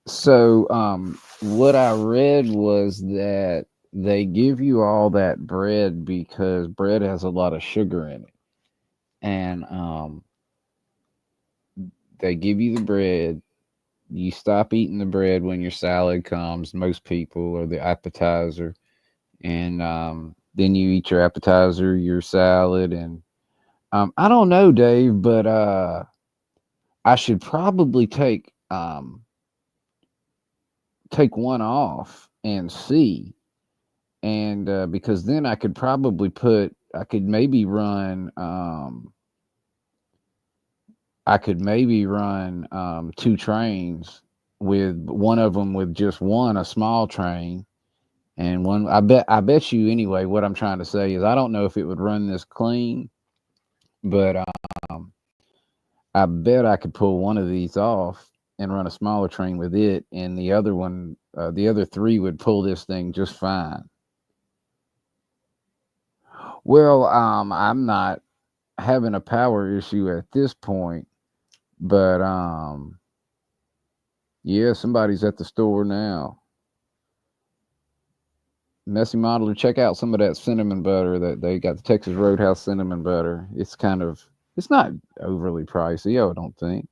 So, what I read was that they give you all that bread because bread has a lot of sugar in it, and they give you the bread. You stop eating the bread when your salad comes. Most people, or the appetizer, and then you eat your appetizer, your salad, and I don't know, Dave, but I should probably take one off and see, and because then I could maybe run two trains, with one of them with just a small train, and one I bet you anyway. What I'm trying to say is I don't know if it would run this clean, but um I bet I could pull one of these off and run a smaller train with it, and the other three would pull this thing just fine. Well, I'm not having a power issue at this point, but yeah, somebody's at the store now. Messy Modeler, check out some of that cinnamon butter that they got. The Texas Roadhouse cinnamon butter. It's not overly pricey, I don't think.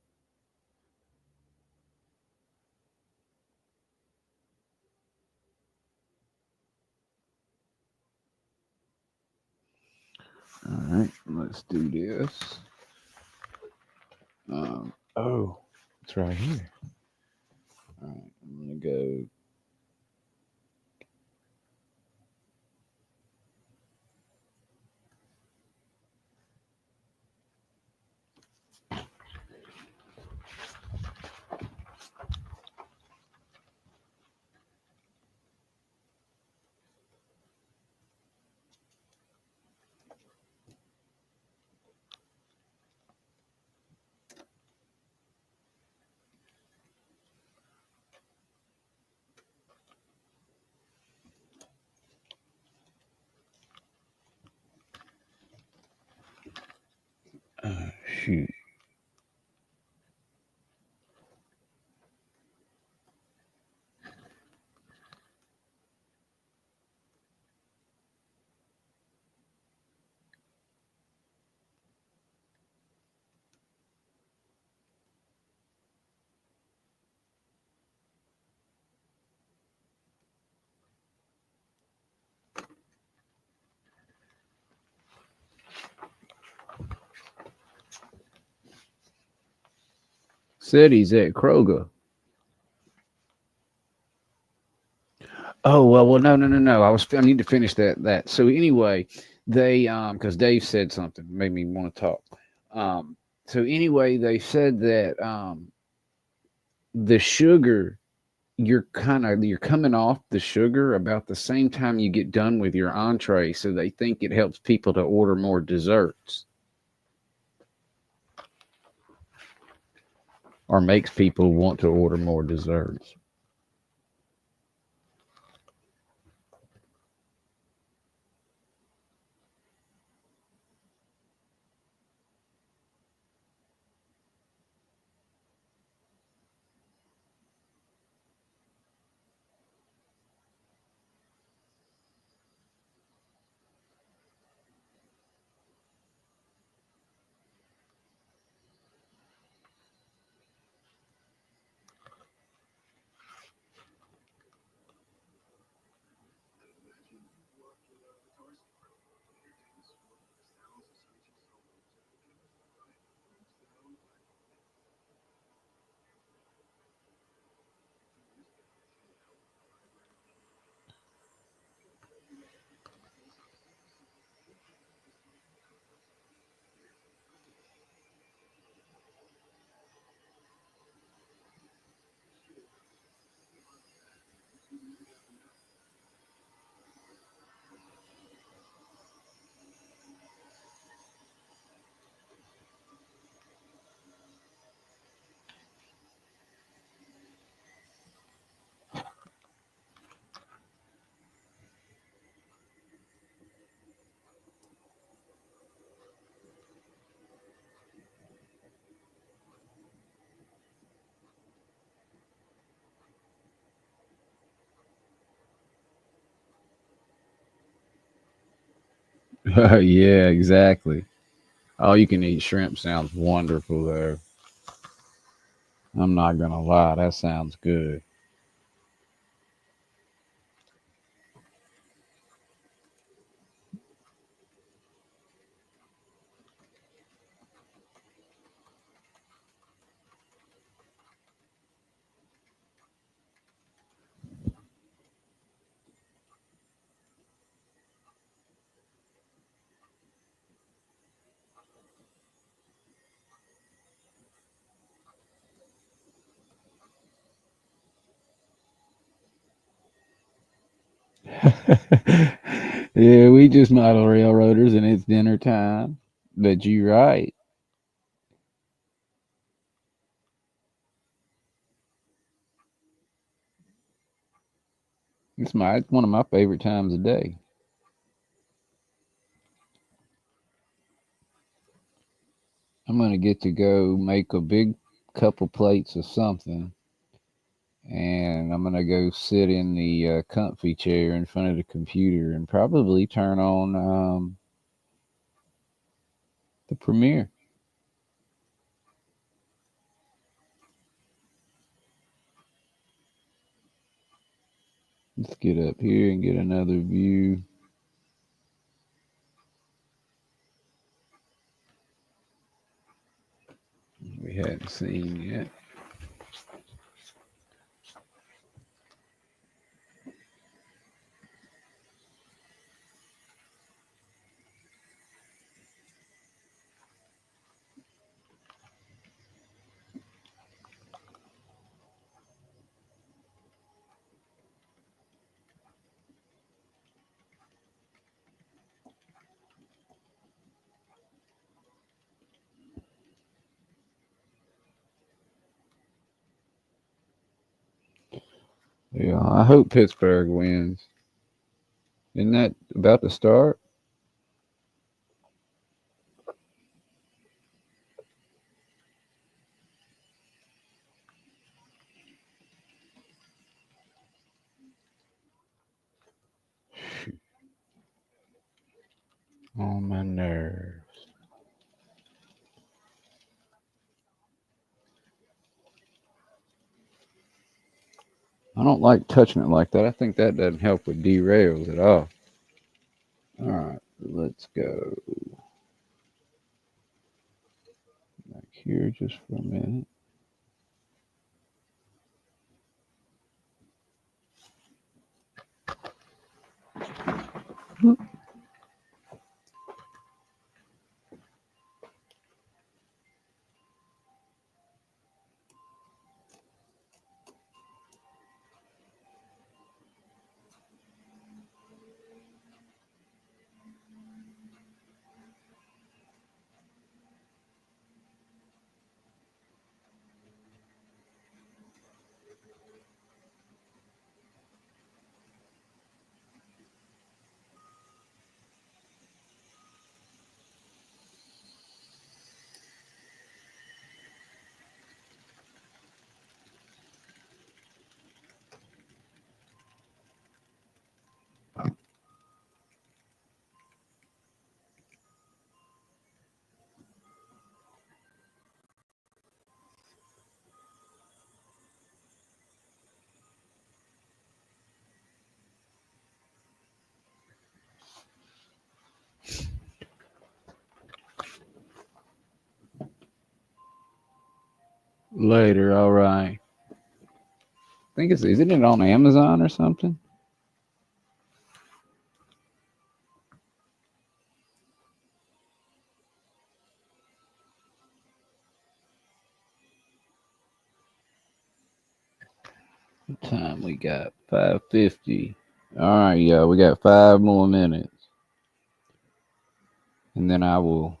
All right, let's do this. Oh, it's right here. All right, I'm gonna go. Shoot. Said he's at Kroger. Oh well, no. I need to finish that. So anyway, they because Dave said something made me want to talk. So anyway, they said that the sugar you're coming off the sugar about the same time you get done with your entree, so they think it helps people to order more desserts or makes people want to order more desserts. Yeah, exactly. All you can eat shrimp sounds wonderful though. I'm not gonna lie, that sounds good. Yeah, we just model railroaders and it's dinner time. But you're right. It's one of my favorite times of day. I'm gonna get to go make a big couple plates of something, and I'm gonna go sit in the comfy chair in front of the computer and probably turn on the premiere. Let's get up here and get another view we hadn't seen yet. Yeah, I hope Pittsburgh wins. Isn't that about to start? my nerves. I don't like touching it like that. I think that doesn't help with derails at all. All right, let's go back here just for a minute. Later, all right. I think isn't it on Amazon or something? What time we got? 5:50. All right, yeah, we got 5 more minutes. And then I will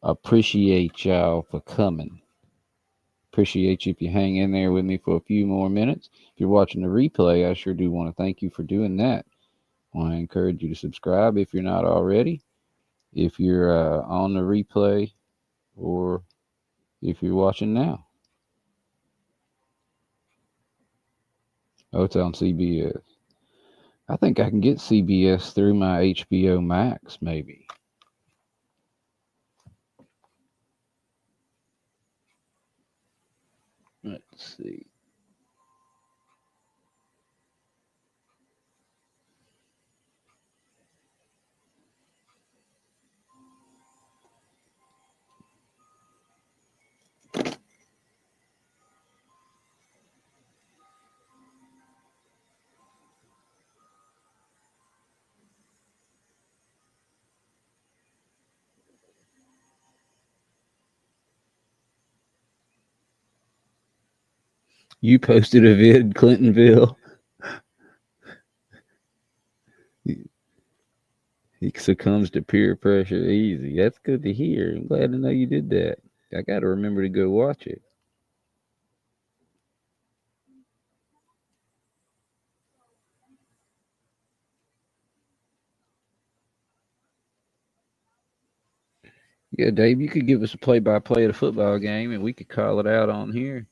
appreciate y'all for coming. Appreciate you if you hang in there with me for a few more minutes. If you're watching the replay, I sure do want to thank you for doing that. I want to encourage you to subscribe if you're not already. If you're on the replay or if you're watching now. Oh, it's on CBS. I think I can get CBS through my HBO Max, maybe. Let's see. You posted a vid, Clintonville. He succumbs to peer pressure easy. That's good to hear. I'm glad to know you did that. I got to remember to go watch it. Yeah, Dave, you could give us a play-by-play of the football game, and we could call it out on here.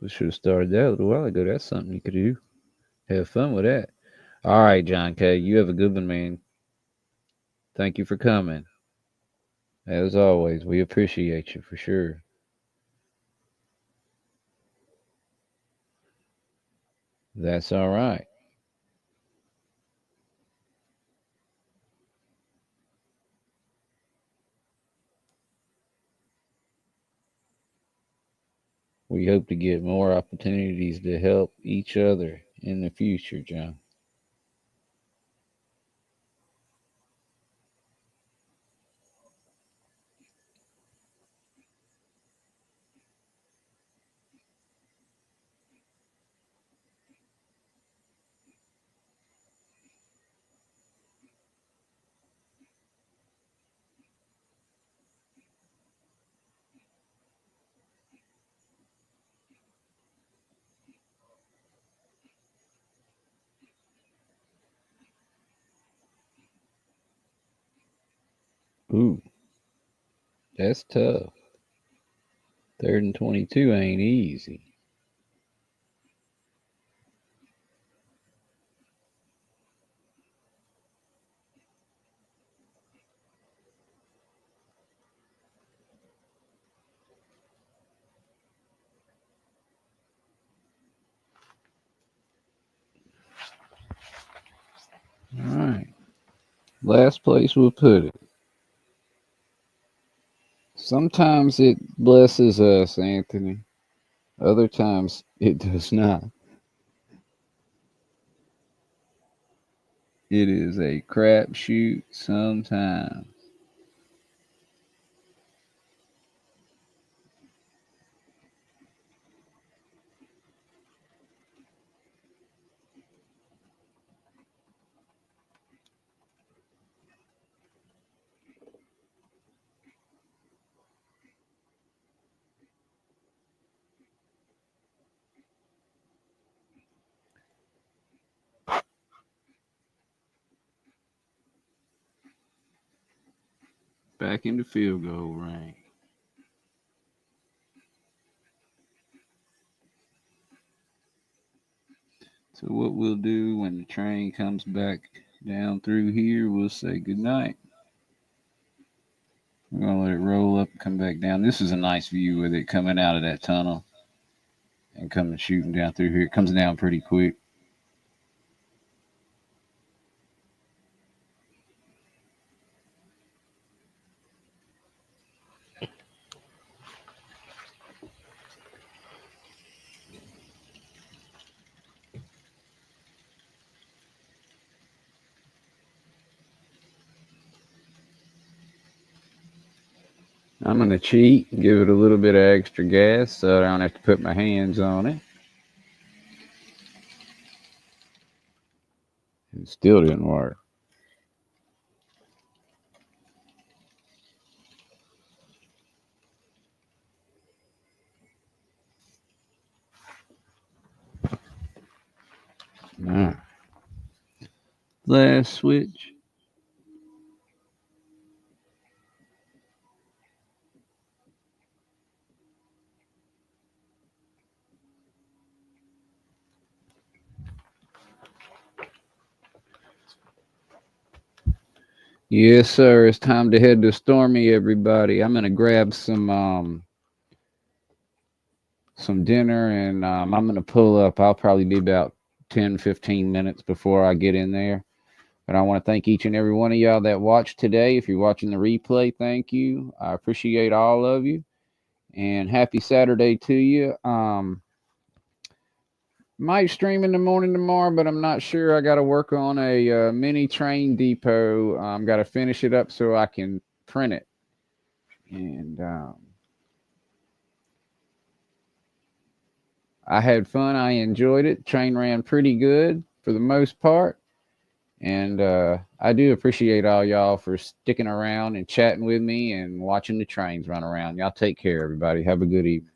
We should have started that a little while ago. That's something you could do. Have fun with that. All right, John K. You have a good one, man. Thank you for coming. As always, we appreciate you for sure. That's all right. We hope to get more opportunities to help each other in the future, John. Ooh, that's tough. 3rd and 22 ain't easy. Last place we'll put it. Sometimes it blesses us, Anthony. Other times it does not. It is a crapshoot sometimes. Back into field goal range. So what we'll do when the train comes back down through here, we'll say goodnight. We're going to let it roll up and come back down. This is a nice view with it coming out of that tunnel and coming shooting down through here. It comes down pretty quick. I'm going to cheat and give it a little bit of extra gas so I don't have to put my hands on it. It still didn't work. All right. Last switch. Yes, sir. It's time to head to Stormy, everybody. I'm gonna grab some dinner, and I'm gonna pull up. I'll probably be about 10, 15 minutes before I get in there. But I want to thank each and every one of y'all that watched today. If you're watching the replay, thank you. I appreciate all of you, and happy Saturday to you. Might stream in the morning tomorrow, but I'm not sure. I got to work on a mini train depot. Got to finish it up so I can print it. And I had fun. I enjoyed it. Train ran pretty good for the most part. And I do appreciate all y'all for sticking around and chatting with me and watching the trains run around. Y'all take care, everybody. Have a good evening.